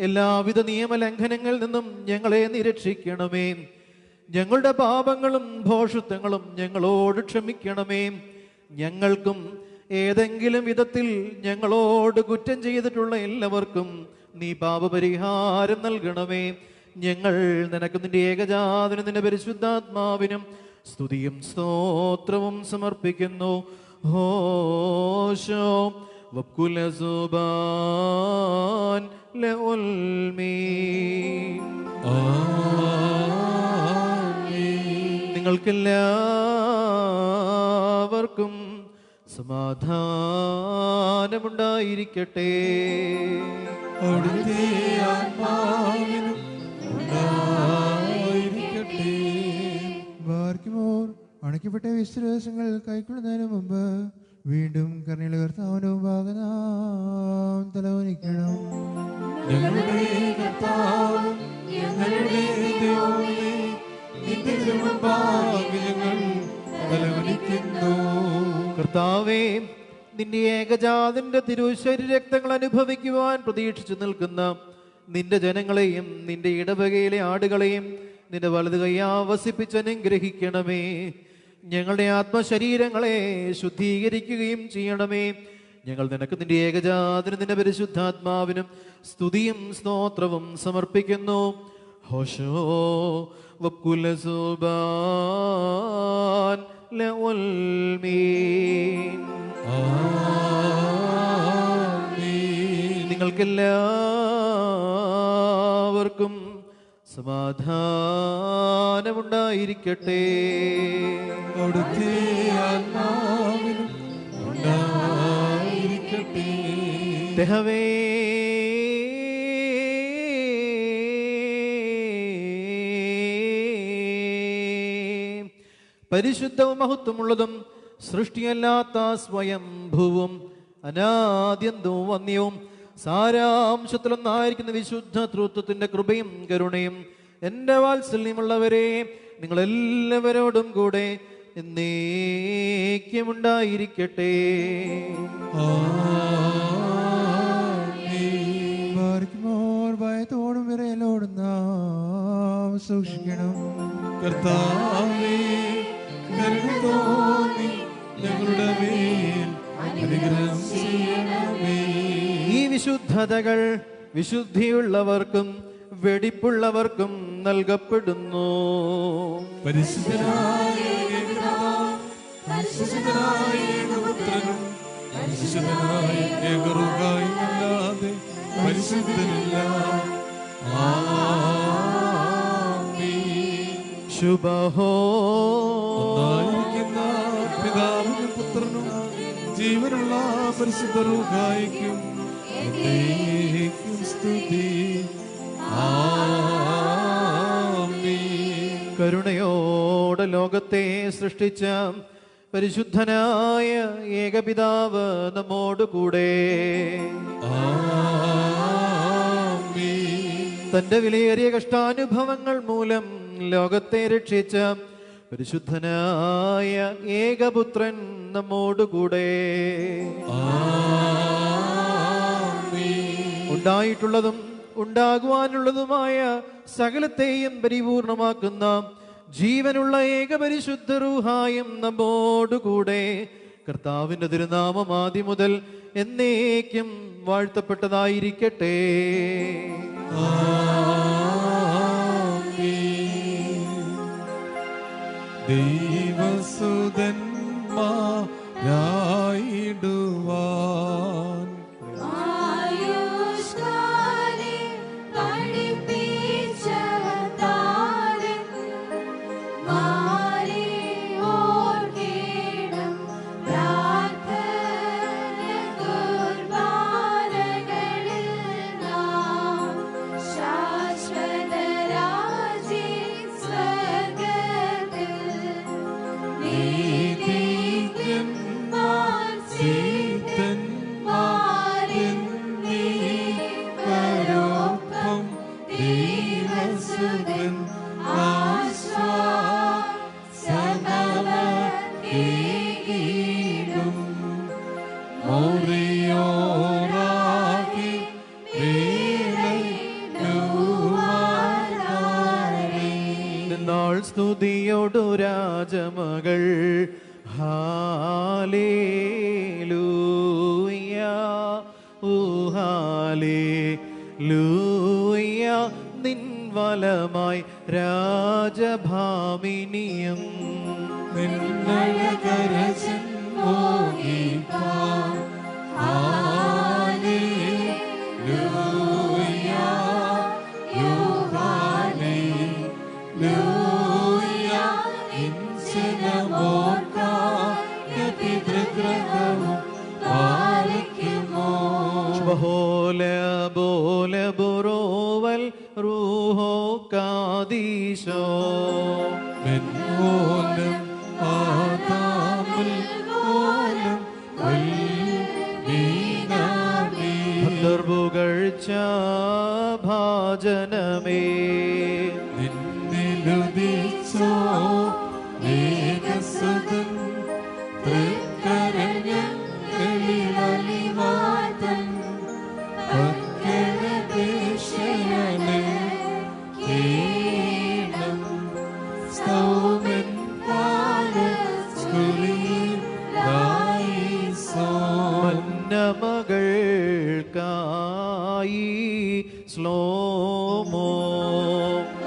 എല്ലാവിധ നിയമലംഘനങ്ങളിൽ നിന്നും ഞങ്ങളെ നിരക്ഷിക്കണമേ. ഞങ്ങളുടെ പാപങ്ങളും ഭോഷത്വങ്ങളും ഞങ്ങളോട് ക്ഷമിക്കണമേ. ഞങ്ങൾക്കും ഏതെങ്കിലും വിധത്തിൽ ഞങ്ങളോട് കുറ്റം ചെയ്തിട്ടുള്ള എല്ലാവർക്കും നീ പാപപരിഹാരം നൽകണമേ. ഞങ്ങൾ നിനക്ക് നിന്റെ ഏകജാതനും നിന്റെ പരിശുദ്ധാത്മാവിനും സ്തുതിയും സ്തോത്രവും സമർപ്പിക്കുന്നു. ഹോശോ വക്കുല സുബാൻ നിങ്ങൾക്കെല്ലാവർക്കും സമാധാനമുണ്ടായിരിക്കട്ടെ. അവിടുത്തെ ആത്മാവിനും ഉണ്ടായിരിക്കട്ടെ. ബാർക്കുമോർ അണയ്ക്കപ്പെട്ട വിശ്വാസങ്ങൾ കൈക്കൊള്ളുന്നതിന് മുമ്പ് വീണ്ടും കരുണയുള്ള കർത്താവിനും ഭാഗനാം തലവനിക്കണം. ഞങ്ങളുടെ കർത്താവും ഞങ്ങളുടെ ദൈവമേ, നിന്റെ തിരുമുമ്പാകെ ഞങ്ങൾ തലവനിക്കുന്നു. കർത്താവേ, നിന്റെ ഏകജാതന്റെ തിരുശരീരക്തങ്ങൾ അനുഭവിക്കുവാൻ പ്രതീക്ഷിച്ചു നിൽക്കുന്ന നിന്റെ ജനങ്ങളെയും നിന്റെ ഇടവകയിലെ ആടുകളെയും നിന്റെ വലതു കൈയാ വസിപ്പിച്ച് അനുഗ്രഹിക്കണമേ. ഞങ്ങളുടെ ആത്മശരീരങ്ങളെ ശുദ്ധീകരിക്കുകയും ചെയ്യണമേ. ഞങ്ങൾ നിനക്ക് നിന്റെ ഏകജാതനും നിന്റെ പരിശുദ്ധാത്മാവിനും സ്തുതിയും സ്തോത്രവും സമർപ്പിക്കുന്നു. ഹോശോ വക്കുല സുബാൻ നിങ്ങൾക്കെല്ലാവർക്കും സമാധാനമുണ്ടായിരിക്കട്ടെ. അവിടുത്തെ ആത്മാവിനും ഉണ്ടായിരിക്കട്ടെ. ദഹവേ പരിശുദ്ധവും മഹത്വമുള്ളതും സൃഷ്ടിയല്ലാത്ത സ്വയംഭൂവും അനാദ്യന്തവും വന്യവും സാരാംശത്തിലൊന്നായിരിക്കുന്ന വിശുദ്ധ തൃത്വത്തിന്റെ കൃപയും കരുണയും എൻ്റെ വാത്സല്യമുള്ളവരെ നിങ്ങളെല്ലാവരോടും കൂടെ എന്നേക്കുമുണ്ടായിരിക്കട്ടെ. ബാർക്കുമോർ ഭയത്തോടും വിറയലോടും നാം സൂക്ഷിക്കണം. കർത്താവേ, കരുണ തോന്നി ഞങ്ങളുടെ മേൽ അനുഗ്രഹം ചെയ്യണമേ. ഈ വിശുദ്ധതകൾ വിശുദ്ധിയുള്ളവർക്കും വെടിപ്പുള്ളവർക്കും നൽകപ്പെടുന്നു. പരിശുദ്ധനായ ഏകപിതാവും പരിശുദ്ധനായ ഏകപുത്രനും പരിശുദ്ധനായ ഏകറുഹായും അല്ലാതെ പരിശുദ്ധനില്ല. ആമീൻ. ശുഭഹോ ഒന്നായിരിക്കുന്ന പിതാവിനും പുത്രനും ജീവനുള്ള പരിശുദ്ധ റൂഹായിക്കും എന്നേക്കും സ്തുതി. ആമീൻ. കരുണയോടെ ലോകത്തെ സൃഷ്ടിച്ച പരിശുദ്ധനായ ഏകപിതാവ് നമ്മോടുകൂടെ. തന്റെ വിലയേറിയ കഷ്ടാനുഭവങ്ങൾ മൂലം ലോകത്തെ രക്ഷിച്ച പരിശുദ്ധനായ ഏകപുത്രൻ നമ്മോടുകൂടെ. ഉണ്ടായിട്ടുള്ളതും ഉണ്ടാകുവാനുള്ളതുമായ സകലത്തെയും പരിപൂർണമാക്കുന്ന ജീവനുള്ള ഏകപരിശുദ്ധ റൂഹായും നമ്മോടുകൂടെ. കർത്താവിന്റെ തിരുനാമം ആദ്യം മുതൽ എന്നേക്കും വാഴ്ത്തപ്പെട്ടതായിരിക്കട്ടെ. ദൈവസുതന്മാരായിടുവാൻ സ്തുതിയോടു രാജമകൾ ഹാലേലൂയ ഹാലേലൂയ. നിൻ വലമായി രാജഭാമിനിയും നിന്നഴകരചൻ മോഹിപ്പാൻ. ഹാലേലൂയ ഹാലേലൂയ. ഇഞ്ചനമോർക്കായ പിതൃഗ്രഹവും പാലിക്കുമോ. ബഹോല ബോല ബുറോവൽ റൂഹോ കാദീശോ മെൻമോലം ആദാമുൽ മോലം വൽമീനാമേ. പുകഴ്ച ഭാജനമേ നിന്നിലുദിച്ചോ മേഘസുതൻ തൃക്കരങ്ങളിലലിവാതൻ ഭക്തരദേശയനെ കേണം സ്തോമൻ പാലസ്കുലിലായിസോ. മന്നമകൾക്കായി സ്ലോമോ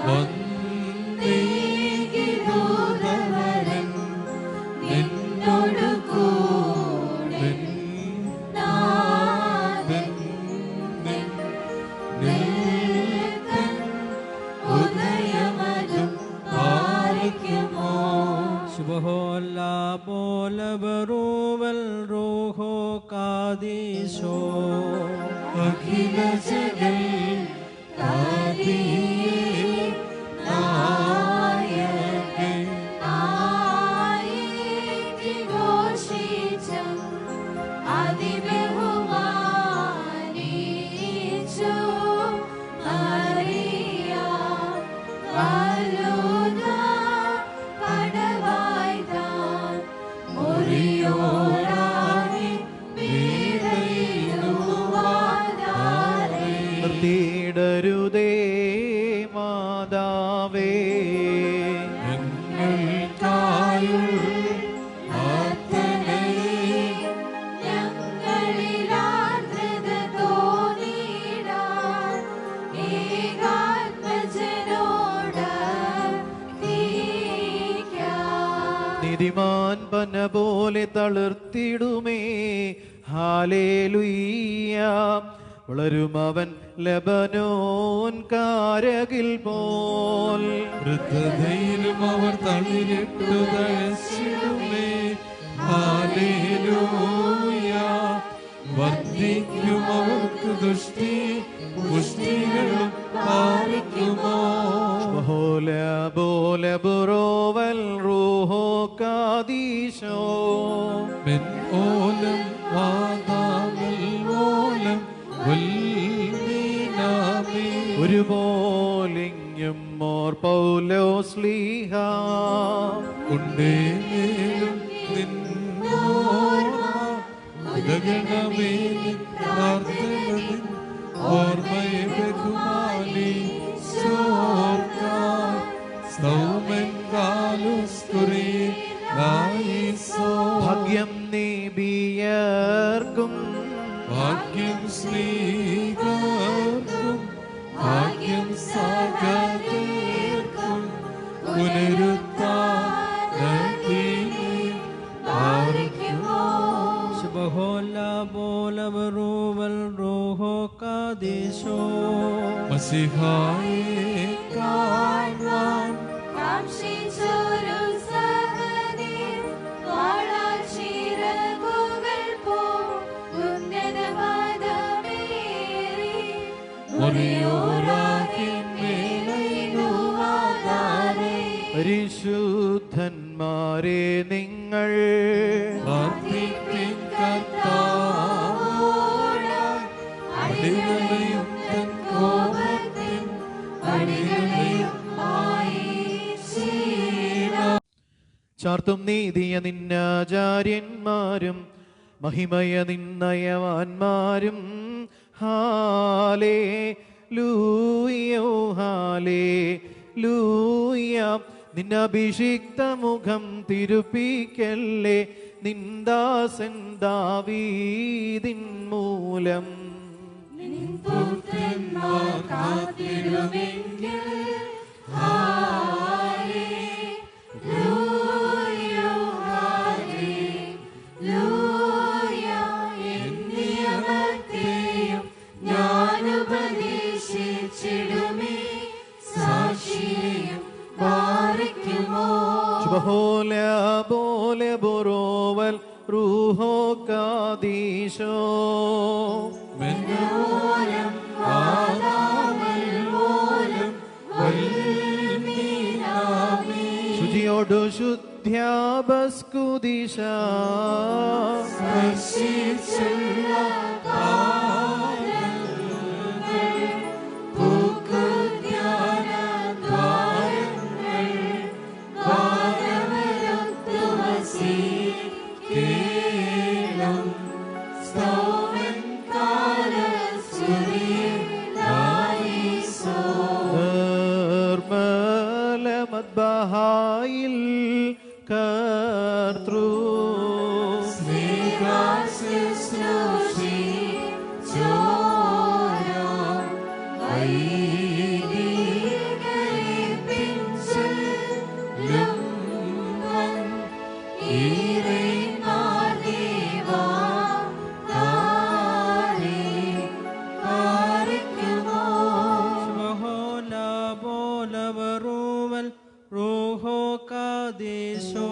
വന്ദീകിദൂതവരൻ നിന്നോടു കൂടെ നാഥൻ നിൽക്കൻ ഉദയമതും പാലിക്കുമോ. ശുഭഹോല്ലാ പോല ബറൂവൽ റൂഹോ കാദീശോ അഖില ജഗൽ കാദിയേ നായകേ. നിർത്തിയിടരുതേ നീതിമാൻ പന പോലെ തളിർത്തിടുമേ. ഹാലേലുയ്യ. വളരും അവൻ ലബനോൻ കാരകിൽ പോൽ. വൃദ്ധതയിലും അവർ തളിരിട്ടു തഴച്ചിടുമേ. ഹല്ലേലൂയ. വർദ്ധിക്കും അവർക്ക് ദുഷ്ടി പുഷ്ടികളും പാലിക്കുമോ. ബോല ബുറോവൽ റൂഹോ കാദീശോ. മെൻ ഓലം വാദാമൽ ഓലം വൽമീനാമേ. ഒരുപോലിങ്ങും മോർ പൗലോസ്ലീഹ. ഉണ്ടേലും നിന്നോർമ്മ ഉദകണമേ. നിൻ പ്രാർത്ഥന നിൻ ഓർമ്മയെ ബഹുമാനി സോർക്കാം. സ്തൗമൻ കാലുസ്കുറി നായിസോ. ഭാഗ്യം നീബിയർക്കും ഭാഗ്യം സ്ത്രീകർക്കും ഭാഗ്യം സകലർക്കും പുനരുത്ഥാനത്തിൽ പാർക്കുമോ. ബോലബറൂവൽ റൂഹോ കാദീശോ. മസിഹായെ കാണുവാൻ കാംക്ഷിച്ചൊരു സഹനീർ വാളാൽ ചിറകുകൾ പോൽ ഉന്നതപദമേറി മുറിയോരാകിന്മേലൈനുവാതാരേ. പരിശുദ്ധന്മാരെ നിങ്ങൾ പ്രാർത്ഥിപ്പിൻ കർത്താവോടായി. അടികളെയും തൻ കോപത്തിൻ അടികളെയും മായിച്ചീടാം. ചാർത്തും നീതിയ നിന്നാചാര്യന്മാരും മഹിമയ നിന്നയവാന്മാരും. ഹാലേ ലൂയോ ഹാലേ ലൂയ. നിന്നഭിഷിക്ത മുഖം തിരുപ്പിക്കല്ലേ. നിന്ദാസൻ ദാവീദിൻ മൂലം. പുത്രന്മാർ കാത്തിടുമെങ്കിൽ ഹല്ലേലൂയ, ഹല്ലേലൂയ. എന്നിയമത്തെയും ഞാൻ ഉപദേശിച്ചിടുമേ. സാക്ഷിയെയും പാലിക്കുമോ. ബോല ബുറോവൽ റൂഹോ കാദീശോ. മെന്നോലം ആദാമൽ ഓലം വൽമീനാമേ. ശുചിയോടു ശുദ്ധ്യാബസ്കുദിശ. സ്പർശിച്ചുള്ള പാദങ്ങൾ പൂക്കുധ്യാനദ്വാരങ്ങൾ പാദമരുത്തു വസിക്കേണം. സ്തോമൻ കാലസ്തുതിനായിസോ. നിർമ്മല മദ്ബഹായിൽ കർത്തൃ സ്നേഹാശുശ്രൂഷി ചോരം വൈദികരിപ്പിച്ചെല്ലും ഈറേന്മാർ ദേവാ താരേ പാലിക്കുമോ. ബോലബറൂവൽ റൂഹോ കാദീശോ.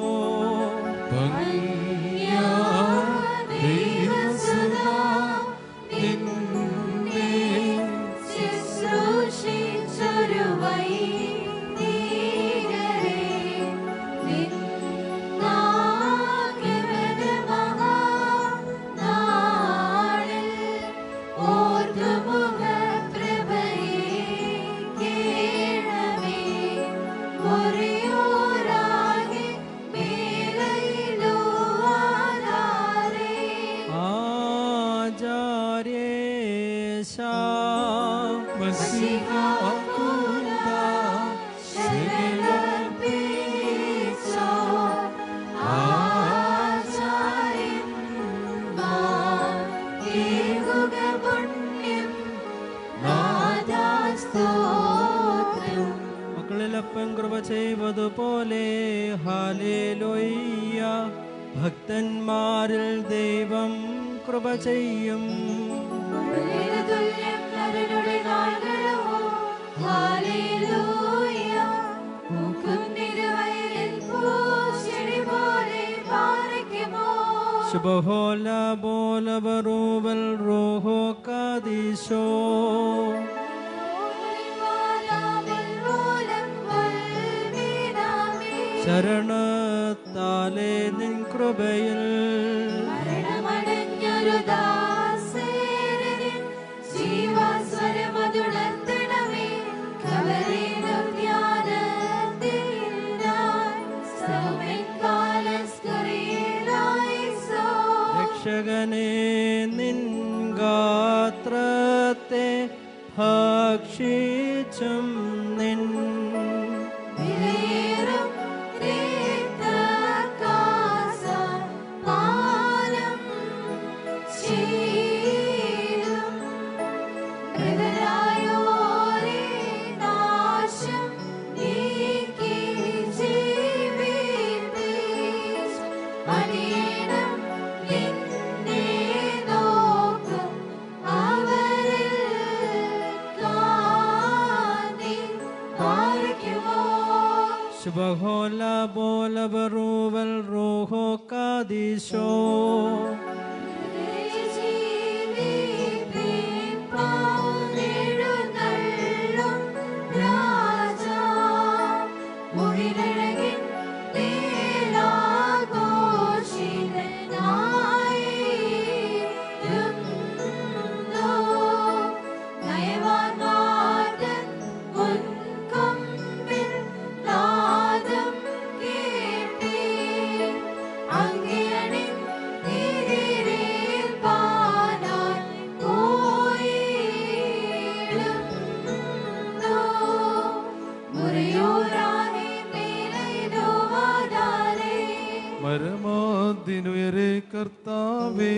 ദൈവസുതാ നിന്നെ ശുശ്രൂഷിച്ചൊരു വൈദികരെ നിന്നാകിവന് മഹാനാളിൽ ഓർത്തുമുഖപ്രഭയെ കേണമേ. മുറിയോരാകെ മേലയിലോ ഭക്തന്മാരിൽ ദൈവം കൃപ ചെയ്യും. തുല്യം നരനുടെ നാളുകളോ ഹല്ലേലൂയ. പൂക്കും നിറവയലിൽ പൂച്ചെടി പോലെ പാറിക്കുമോ. ശുഭഹോല ബോല ബറൂവൽ റോഹോ കാദീശോ. ശരണത്താലേ നിൻ കൃപയിൽ മരണമടഞ്ഞൊരു ദാസേരനിൽ ജീവാസ്വരമതുണർത്തണമേ. കവറേതും ധ്യാനത്തിൽ ഞാൻ സൗമ്യകാലസ്കറിയിലായിസോ. രക്ഷകനെ നിൻ ഗാത്രത്തെ ഭക്ഷിച്ചും നിൻ വിലയേറും രക്തകാസം പാനം ചെയ്തും മൃതരായോരെ നാശം നീക്കി ജീവിപ്പിച്ച് അടിയണം നിന്നെ നോക്കും അവരിൽ കാന്തി പാലിക്കുമോ. ശുഭഹോല ബോല ബറൂവൽ റോഹോ കാദീശോ. മരമാതിനുയരെ കർത്താവേ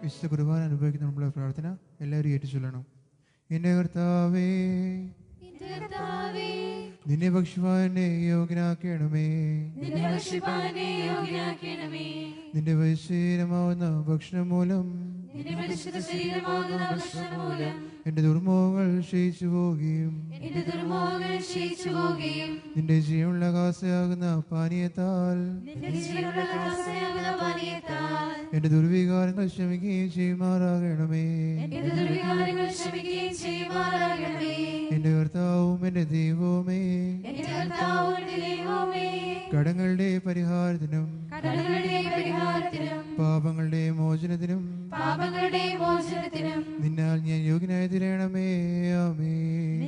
വിശുദ്ധ കുർബാന അനുഭവിക്കുന്ന നമ്മുടെ പ്രാർത്ഥന എല്ലാവരും ഏറ്റുചൊല്ലണം. എന്റെ കർത്താവേ, നിന്നെ ഭക്ഷിപ്പാനെ യോഗ്യനാക്കണമേ. നിന്റെ ശരീരമാവുന്ന ഭക്ഷണം മൂലം എന്റെ ദുർമോഹങ്ങൾ ക്ഷയിച്ചു പോവുകയും നിന്റെ ജീവനുള്ള കാസയാകുന്ന പാനീയത്താൽ എന്റെ ദുർവികാരങ്ങൾ ക്ഷമിക്കുകയും ചെയ്യുമാറാകണമേ. എന്റെ കർത്താവും എന്റെ ദൈവവുമേ, കടങ്ങളുടെ പരിഹാരത്തിനും പാപങ്ങളുടെ മോചനത്തിനും നിന്നാൽ ഞാൻ യോഗ്യനായി തീരണമേ. ആമേൻ.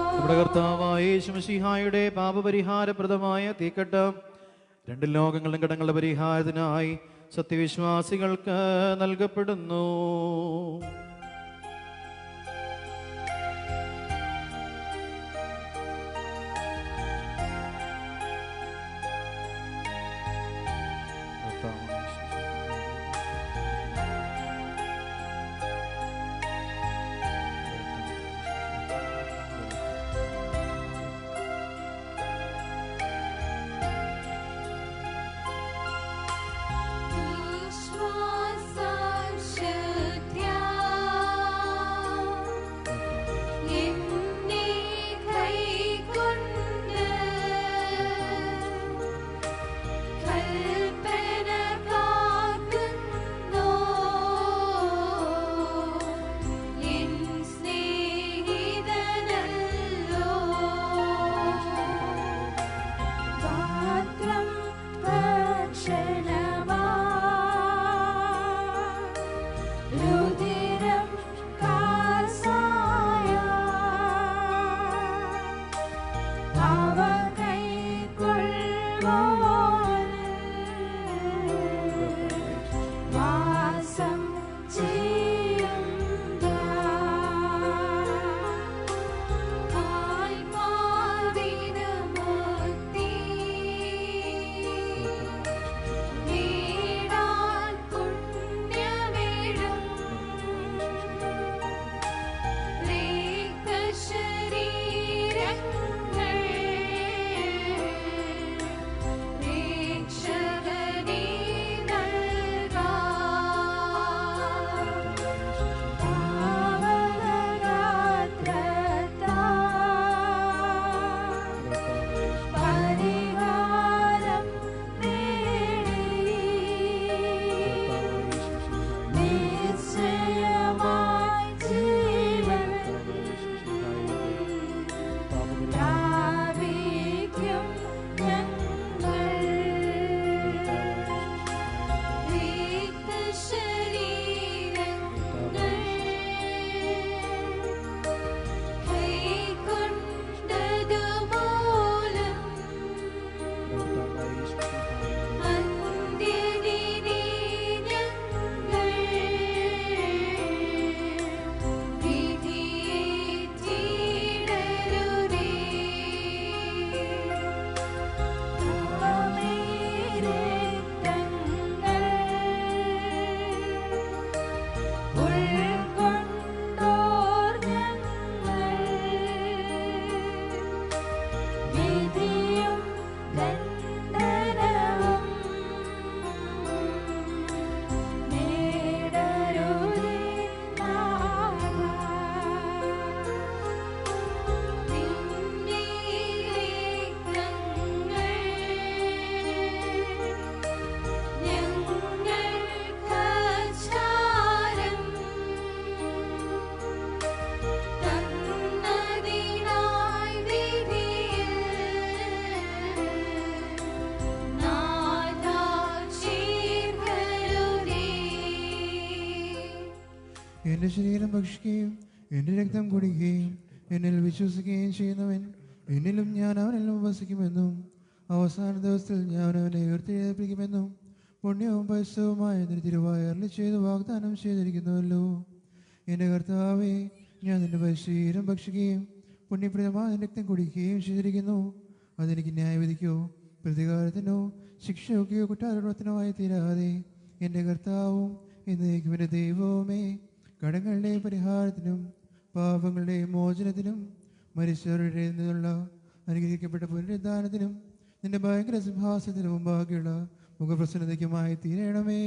നമ്മുടെ കർത്താവായ യേശുമിശിഹായുടെ പാപപരിഹാരപ്രദമായ തീക്കട്ടം രണ്ട് ലോകങ്ങളിലും കടങ്ങളുടെ പരിഹാരത്തിനായി സത്യവിശ്വാസികൾക്ക് നൽകപ്പെടുന്നു. എൻ്റെ ശരീരം ഭക്ഷിക്കുകയും എൻ്റെ രക്തം കുടിക്കുകയും എന്നിൽ വിശ്വസിക്കുകയും ചെയ്യുന്നവൻ എന്നിലും ഞാൻ അവനെല്ലാം വസിക്കുമെന്നും അവസാന ദിവസത്തിൽ ഞാൻ അവനെ ഉയർത്തെഴുന്നേൽപ്പിക്കുമെന്നും പുണ്യവും പരിശുദ്ധവുമായ തിരുവായ അരുളി ചെയ്ത് വാഗ്ദാനം ചെയ്തിരിക്കുന്നുവല്ലോ. എൻ്റെ കർത്താവേ, ഞാൻ നിന്റെ ശരീരം ഭക്ഷിക്കുകയും പുണ്യപ്രദമായ രക്തം കുടിക്കുകയും ചെയ്തിരിക്കുന്നു. അതെനിക്ക് ന്യായവിധിക്കോ പ്രതികാരത്തിനോ ശിക്ഷയൊക്കെയോ കുറ്റാരോപണത്തിനോ ആയി തീരാതെ എൻ്റെ കർത്താവും എന്നേക്കും എൻ്റെ ദൈവവുമേ, കടങ്ങളുടെ പരിഹാരത്തിനും പാപങ്ങളുടെ മോചനത്തിനും മരിച്ചവരുടെ നിന്നുള്ള അനുഗ്രഹിക്കപ്പെട്ട പുനരുദ്ധാനത്തിനും നിന്റെ ഭയങ്കര സിംഹാസനത്തിന് മുമ്പാകെയുള്ള മുഖപ്രസന്നതയ്ക്കുമായി തീരണമേ.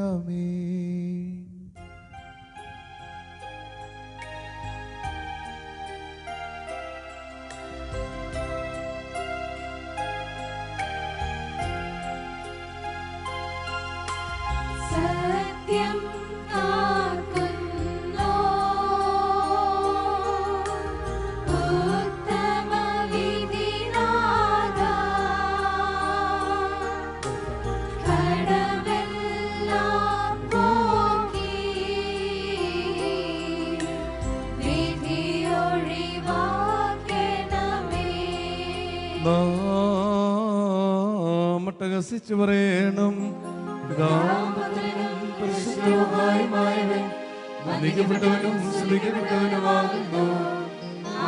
ആമേൻ. സത്യം കാക്കുന്നു ഉത്തമ വിധിനാഥ, കടമെല്ലാം പോക്കി വിധിയൊഴിവാക്കണമേ. നാമട്ടഹസിച്ചു പറയണം, പരിശുദ്ധവുമായവൻ വന്ദിക്കപ്പെട്ടവനും സ്തുതിക്കപ്പെട്ടവനുമാകുന്നു.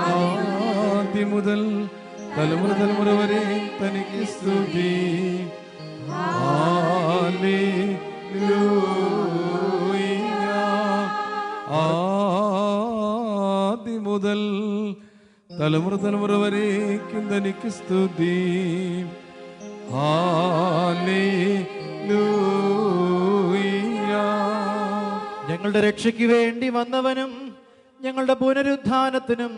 ആദ്യം മുതൽ തലമുറ തലമുറ വരെ തനിക്ക് സ്തുതി. ഹല്ലേലൂയ. ആദ്യം മുതൽ തലമുറ തലമുറ വരേക്കും തനിക്ക് സ്തുതി. ഞങ്ങളുടെ രക്ഷയ്ക്ക് വേണ്ടി വന്നവനും ഞങ്ങളുടെ പുനരുദ്ധാനത്തിനും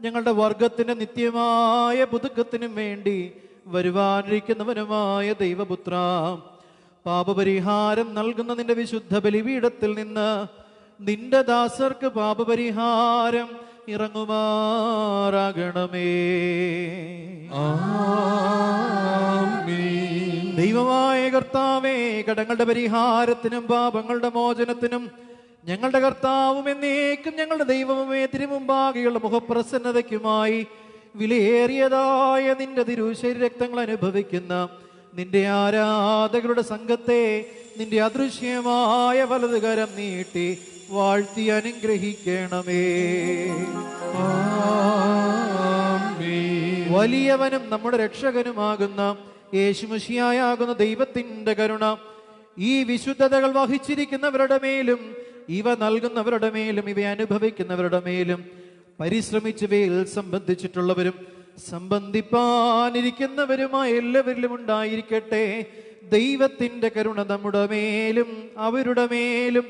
ഞങ്ങളുടെ വർഗത്തിന്റെ നിത്യമായ പുതുക്കത്തിനും വേണ്ടി വരുവാനിരിക്കുന്നവനുമായ ദൈവപുത്ര, പാപപരിഹാരം നൽകുന്ന നിന്റെ വിശുദ്ധ ബലിപീഠത്തിൽ നിന്ന് നിന്റെ ദാസർക്ക് പാപപരിഹാരം ഇറങ്ങുമാറാകണമേ. ദൈവമായ കർത്താവേ, കടങ്ങളുടെ പരിഹാരത്തിനും പാപങ്ങളുടെ മോചനത്തിനും ഞങ്ങളുടെ കർത്താവും എന്നേക്കും ഞങ്ങളുടെ ദൈവമേ തിരുമുമ്പാകെയുള്ള മുഖപ്രസന്നതയ്ക്കുമായി വിലയേറിയതായ നിന്റെ തിരുശരീരക്തങ്ങൾ അനുഭവിക്കുന്ന നിന്റെ ആരാധകരുടെ സംഘത്തെ നിന്റെ അദൃശ്യമായ വലതുകരം നീട്ടി വാഴ്ത്തി അനുഗ്രഹിക്കണമേ. വലിയവനും നമ്മുടെ രക്ഷകനുമാകുന്ന യേശുമിശിഹായാകുന്ന ദൈവത്തിന്റെ കരുണ ഈ വിശുദ്ധതകൾ വഹിച്ചിരിക്കുന്നവരുടെ മേലും ഇവ നൽകുന്നവരുടെ മേലും ഇവ അനുഭവിക്കുന്നവരുടെ മേലും പരിശ്രമിച്ചവയിൽ സംബന്ധിച്ചിട്ടുള്ളവരും സംബന്ധിപ്പാനിരിക്കുന്നവരുമായ എല്ലാവരിലും ഉണ്ടായിരിക്കട്ടെ. ദൈവത്തിന്റെ കരുണ നമ്മുടെ മേലും അവരുടെ മേലും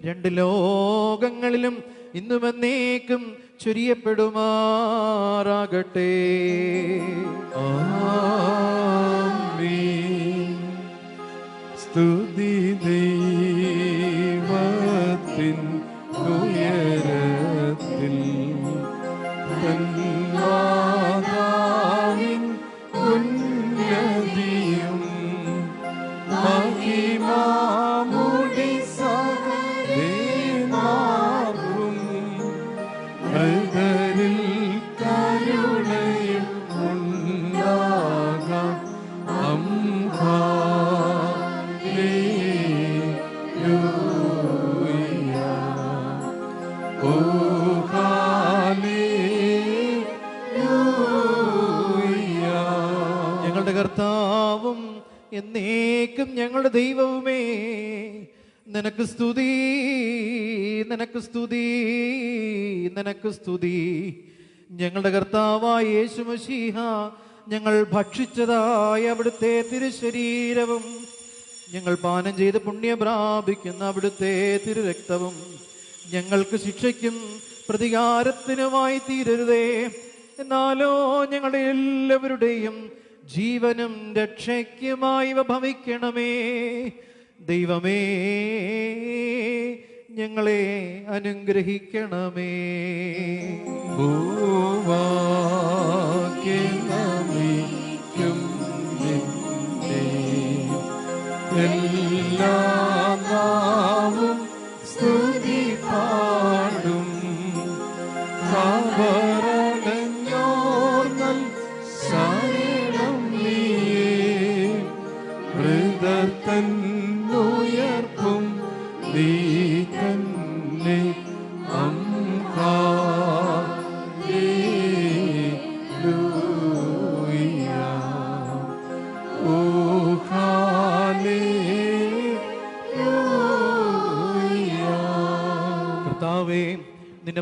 രണ്ട് ലോകങ്ങളിലും ഇന്നും എന്നേക്കും ചൊരിയപ്പെടുമാറാകട്ടെ. സ്തുതി ദൈവത്തിൻ ഉയരത്തിൽ, തന്മാതാവിൻ ഉന്നതിയും മഹിമാമുടി സകലേമാർക്കും മൃതരിൽ കരുണയും ഉണ്ടാകാം. ഞങ്ങളുടെ കർത്താവും എന്നേക്കും ഞങ്ങളുടെ ദൈവവുമേ, നിനക്ക് സ്തുതി, നിനക്ക് സ്തുതി, നിനക്ക് സ്തുതി. ഞങ്ങളുടെ കർത്താവായ യേശുമശീഹ, ഞങ്ങൾ ഭക്ഷിച്ചതായ അവിടുത്തെ തിരുശരീരവും ഞങ്ങൾ പാനം ചെയ്ത് പുണ്യം പ്രാപിക്കുന്ന അവിടുത്തെ തിരുരക്തവും ഞങ്ങൾക്ക് ശിക്ഷയ്ക്കും പ്രതികാരത്തിനുമായി തീരരുതേ. എന്നാലോ ഞങ്ങളുടെ എല്ലാവരുടെയും ജീവനും രക്ഷയ്ക്കുമായി ഇവ ഭവിക്കണമേ. ദൈവമേ, ഞങ്ങളെ അനുഗ്രഹിക്കണമേ. എല്ലാ നാവും സ്തുതി പാ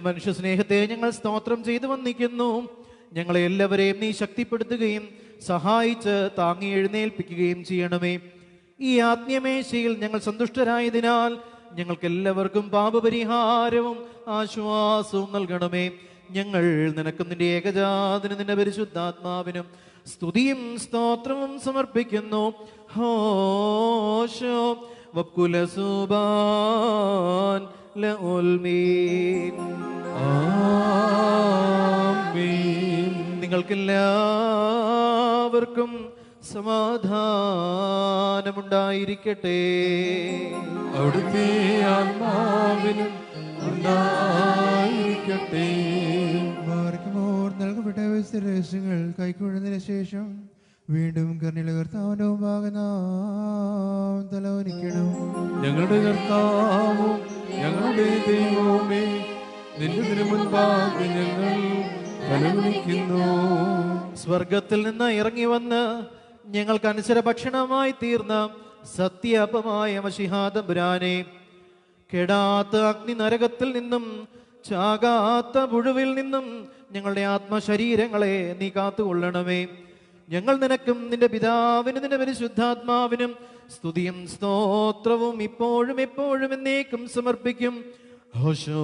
മനുഷ്യ സ്നേഹത്തെ ഞങ്ങൾ സ്തോത്രം ചെയ്തു വന്നിക്കുന്നു. ഞങ്ങളെ എല്ലാവരെയും നീ ശക്തിപ്പെടുത്തുകയും സഹായിച്ച് താങ്ങി എഴുന്നേൽപ്പിക്കുകയും ചെയ്യണമേ. ഈ ആത്മീയമേശയിൽ ഞങ്ങൾ സന്തുഷ്ടരായതിനാൽ ഞങ്ങൾക്ക് എല്ലാവർക്കും പാപപരിഹാരവും ആശ്വാസവും നൽകണമേ. ഞങ്ങൾ നിനക്കും നിന്റെ ഏകജാതനും നിന്റെ പരിശുദ്ധാത്മാവിനും സ്തുതിയും സ്തോത്രവും സമർപ്പിക്കുന്നു. ഹോശോ വക്കുലസുബാൻ ലഉൽമീൻ. നിങ്ങൾക്കെല്ലാവർക്കും സമാധാനമുണ്ടായിരിക്കട്ടെ. അവിടുത്തെ ആത്മാവിനും ഉണ്ടായിരിക്കട്ടെ. മാർക്കുമോർ നൽകപ്പെട്ട രഹസ്യങ്ങൾ കൈക്കൊള്ളുന്നതിന് ശേഷം വീണ്ടും കർണില കർത്താവിന്റെ മുമ്പാകെ നാം തലവനിക്കണം. ഞങ്ങളുടെ കർത്താവും ഞങ്ങളുടെ ദൈവവുമേ, നിന്റെ തിരുമുൻപാകെ ഞങ്ങൾ തലകുനിക്കുന്നു. സ്വർഗത്തിൽ നിന്ന് ഇറങ്ങി വന്ന് ഞങ്ങൾക്ക് അനുസര ഭക്ഷണമായി തീർന്ന സത്യഅപ്പമായ മശിഹാതമ്പുരാനെ, കെടാത്ത അഗ്നി നരകത്തിൽ നിന്നും ചാകാത്ത പുഴുവിൽ നിന്നും ഞങ്ങളുടെ ആത്മശരീരങ്ങളെ നീ കാത്തുകൊള്ളണമേ. ഞങ്ങൾ നിനക്കും നിന്റെ പിതാവിനും നിന്റെ പരിശുദ്ധാത്മാവിനും സ്തുതിയും സ്തോത്രവും ഇപ്പോഴും എപ്പോഴും എന്നേക്കും സമർപ്പിക്കും. ഹോശോ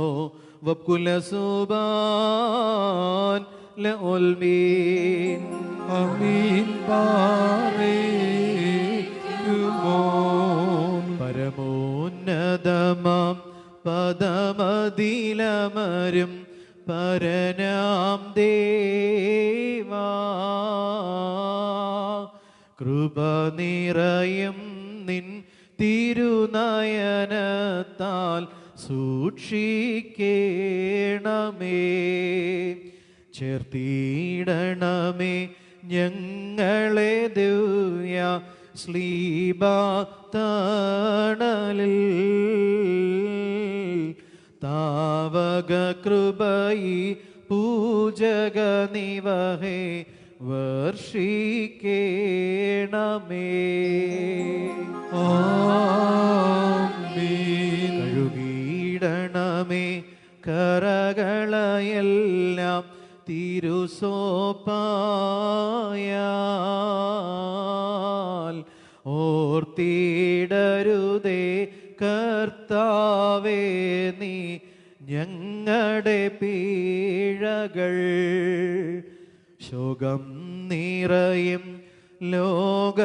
വക്കുലസുബാൻ ലഉൽമീൻ. ആമീൻ. പരമോന്നതമാം പദമതിലമരും പരനാം ദേവാ, കൃപ നിറയും നിൻ തിരുനയനത്താൽ സൂക്ഷിക്കേണമേ. ചേർത്തിടണമേ ഞങ്ങളെ ദിവ്യ ശ്ലീബാതണലിൽ. താവക കൃപയി പൂജക നിവഹേ വർഷിക്കേണമേ. കഴുകിയിടണമേ കരകളയെല്ലാം തിരുസോപ്പായാൽ. ഓർത്തിടരുതേ കർത്താവേ നീ ഞങ്ങളുടെ പീഴകൾ. ശോകം നിറയും ലോകനിവാസം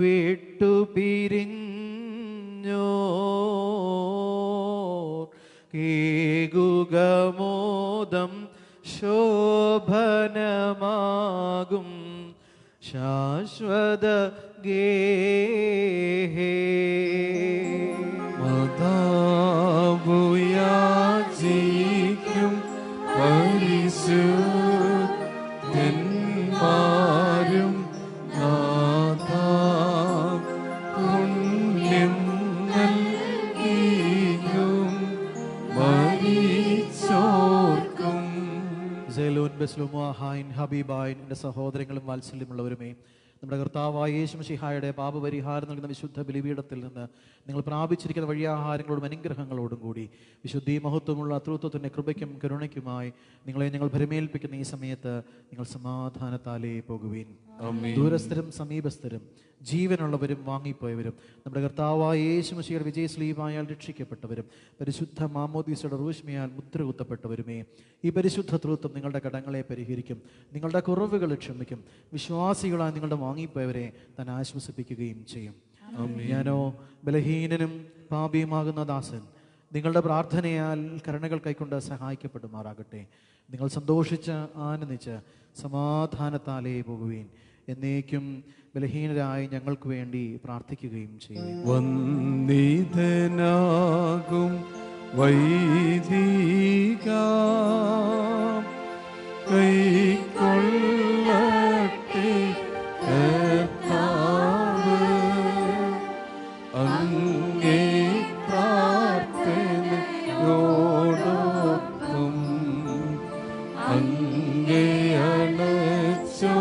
വിട്ടുപിരിഞ്ഞോ കേകുകമോദം ശോഭനമാകും ശാശ്വത ഗേഹേ. മാതാവുയാചിക്കും പരിശുദ്ധന്മാരും നാഥാ പുണ്യം നൽകിയും മരിച്ചോർക്കും. സെലോൻ ബെസ്ലുമാഹായിൻ ഹബീബായിൻ എൻ്റെ സഹോദരങ്ങളും വാത്സല്യമുള്ളവരുമേ, നമ്മുടെ കർത്താവായ യേശു മിശിഹായുടെ പാപപരിഹാരം നൽകുന്ന വിശുദ്ധ ബലിപീഠത്തിൽ നിന്ന് നിങ്ങൾ പ്രാപിച്ചിരിക്കുന്ന വഴിയാഹാരങ്ങളോടും അനുഗ്രഹങ്ങളോടും കൂടി വിശുദ്ധി മഹത്വമുള്ള അതൃത്വത്തിൻ്റെ കൃപയ്ക്കും കരുണയ്ക്കുമായി നിങ്ങളെ ഞങ്ങൾ ഭരമേൽപ്പിക്കുന്ന ഈ സമയത്ത് നിങ്ങൾ സമാധാനത്താലേ പോകുവീൻ. ദൂരസ്ഥരും സമീപസ്ഥരും ജീവനുള്ളവരും വാങ്ങിപ്പോയവരും നമ്മുടെ കർത്താവായ യേശു മിശിഹായുടെ വിജയശ്ലീബായാൽ രക്ഷിക്കപ്പെട്ടവരും പരിശുദ്ധ മാമോദീസയുടെ റൂഷ്മയാൽ മുദ്ര കുത്തപ്പെട്ടവരുമേ, ഈ പരിശുദ്ധ തൃത്വം നിങ്ങളുടെ കടങ്ങളെ പരിഹരിക്കും, നിങ്ങളുടെ കുറവുകൾ ക്ഷമിക്കും, വിശ്വാസികളായ നിങ്ങളുടെ വാങ്ങിപ്പോയവരെ താൻ ആശ്വസിപ്പിക്കുകയും ചെയ്യും. ഞാനോ ബലഹീനനും പാപിയുമാകുന്ന ദാസൻ നിങ്ങളുടെ പ്രാർത്ഥനയാൽ കരുണകൾ കൈക്കൊണ്ട് സഹായിക്കപ്പെടുമാറാകട്ടെ. നിങ്ങൾ സന്തോഷിച്ച് ആനന്ദിച്ച് സമാധാനത്താലേ പോകുകയും എന്നേക്കും ബലഹീനരായി ഞങ്ങൾക്ക് വേണ്ടി പ്രാർത്ഥിക്കുകയും ചെയ്യും. വന്ദിതനാകും വൈദിക കൈക്കൊള്ളട്ടെ കർത്താവ് അങ്ങേ പ്രാർത്ഥനയോടൊപ്പം അങ്ങേ അണച്ചോ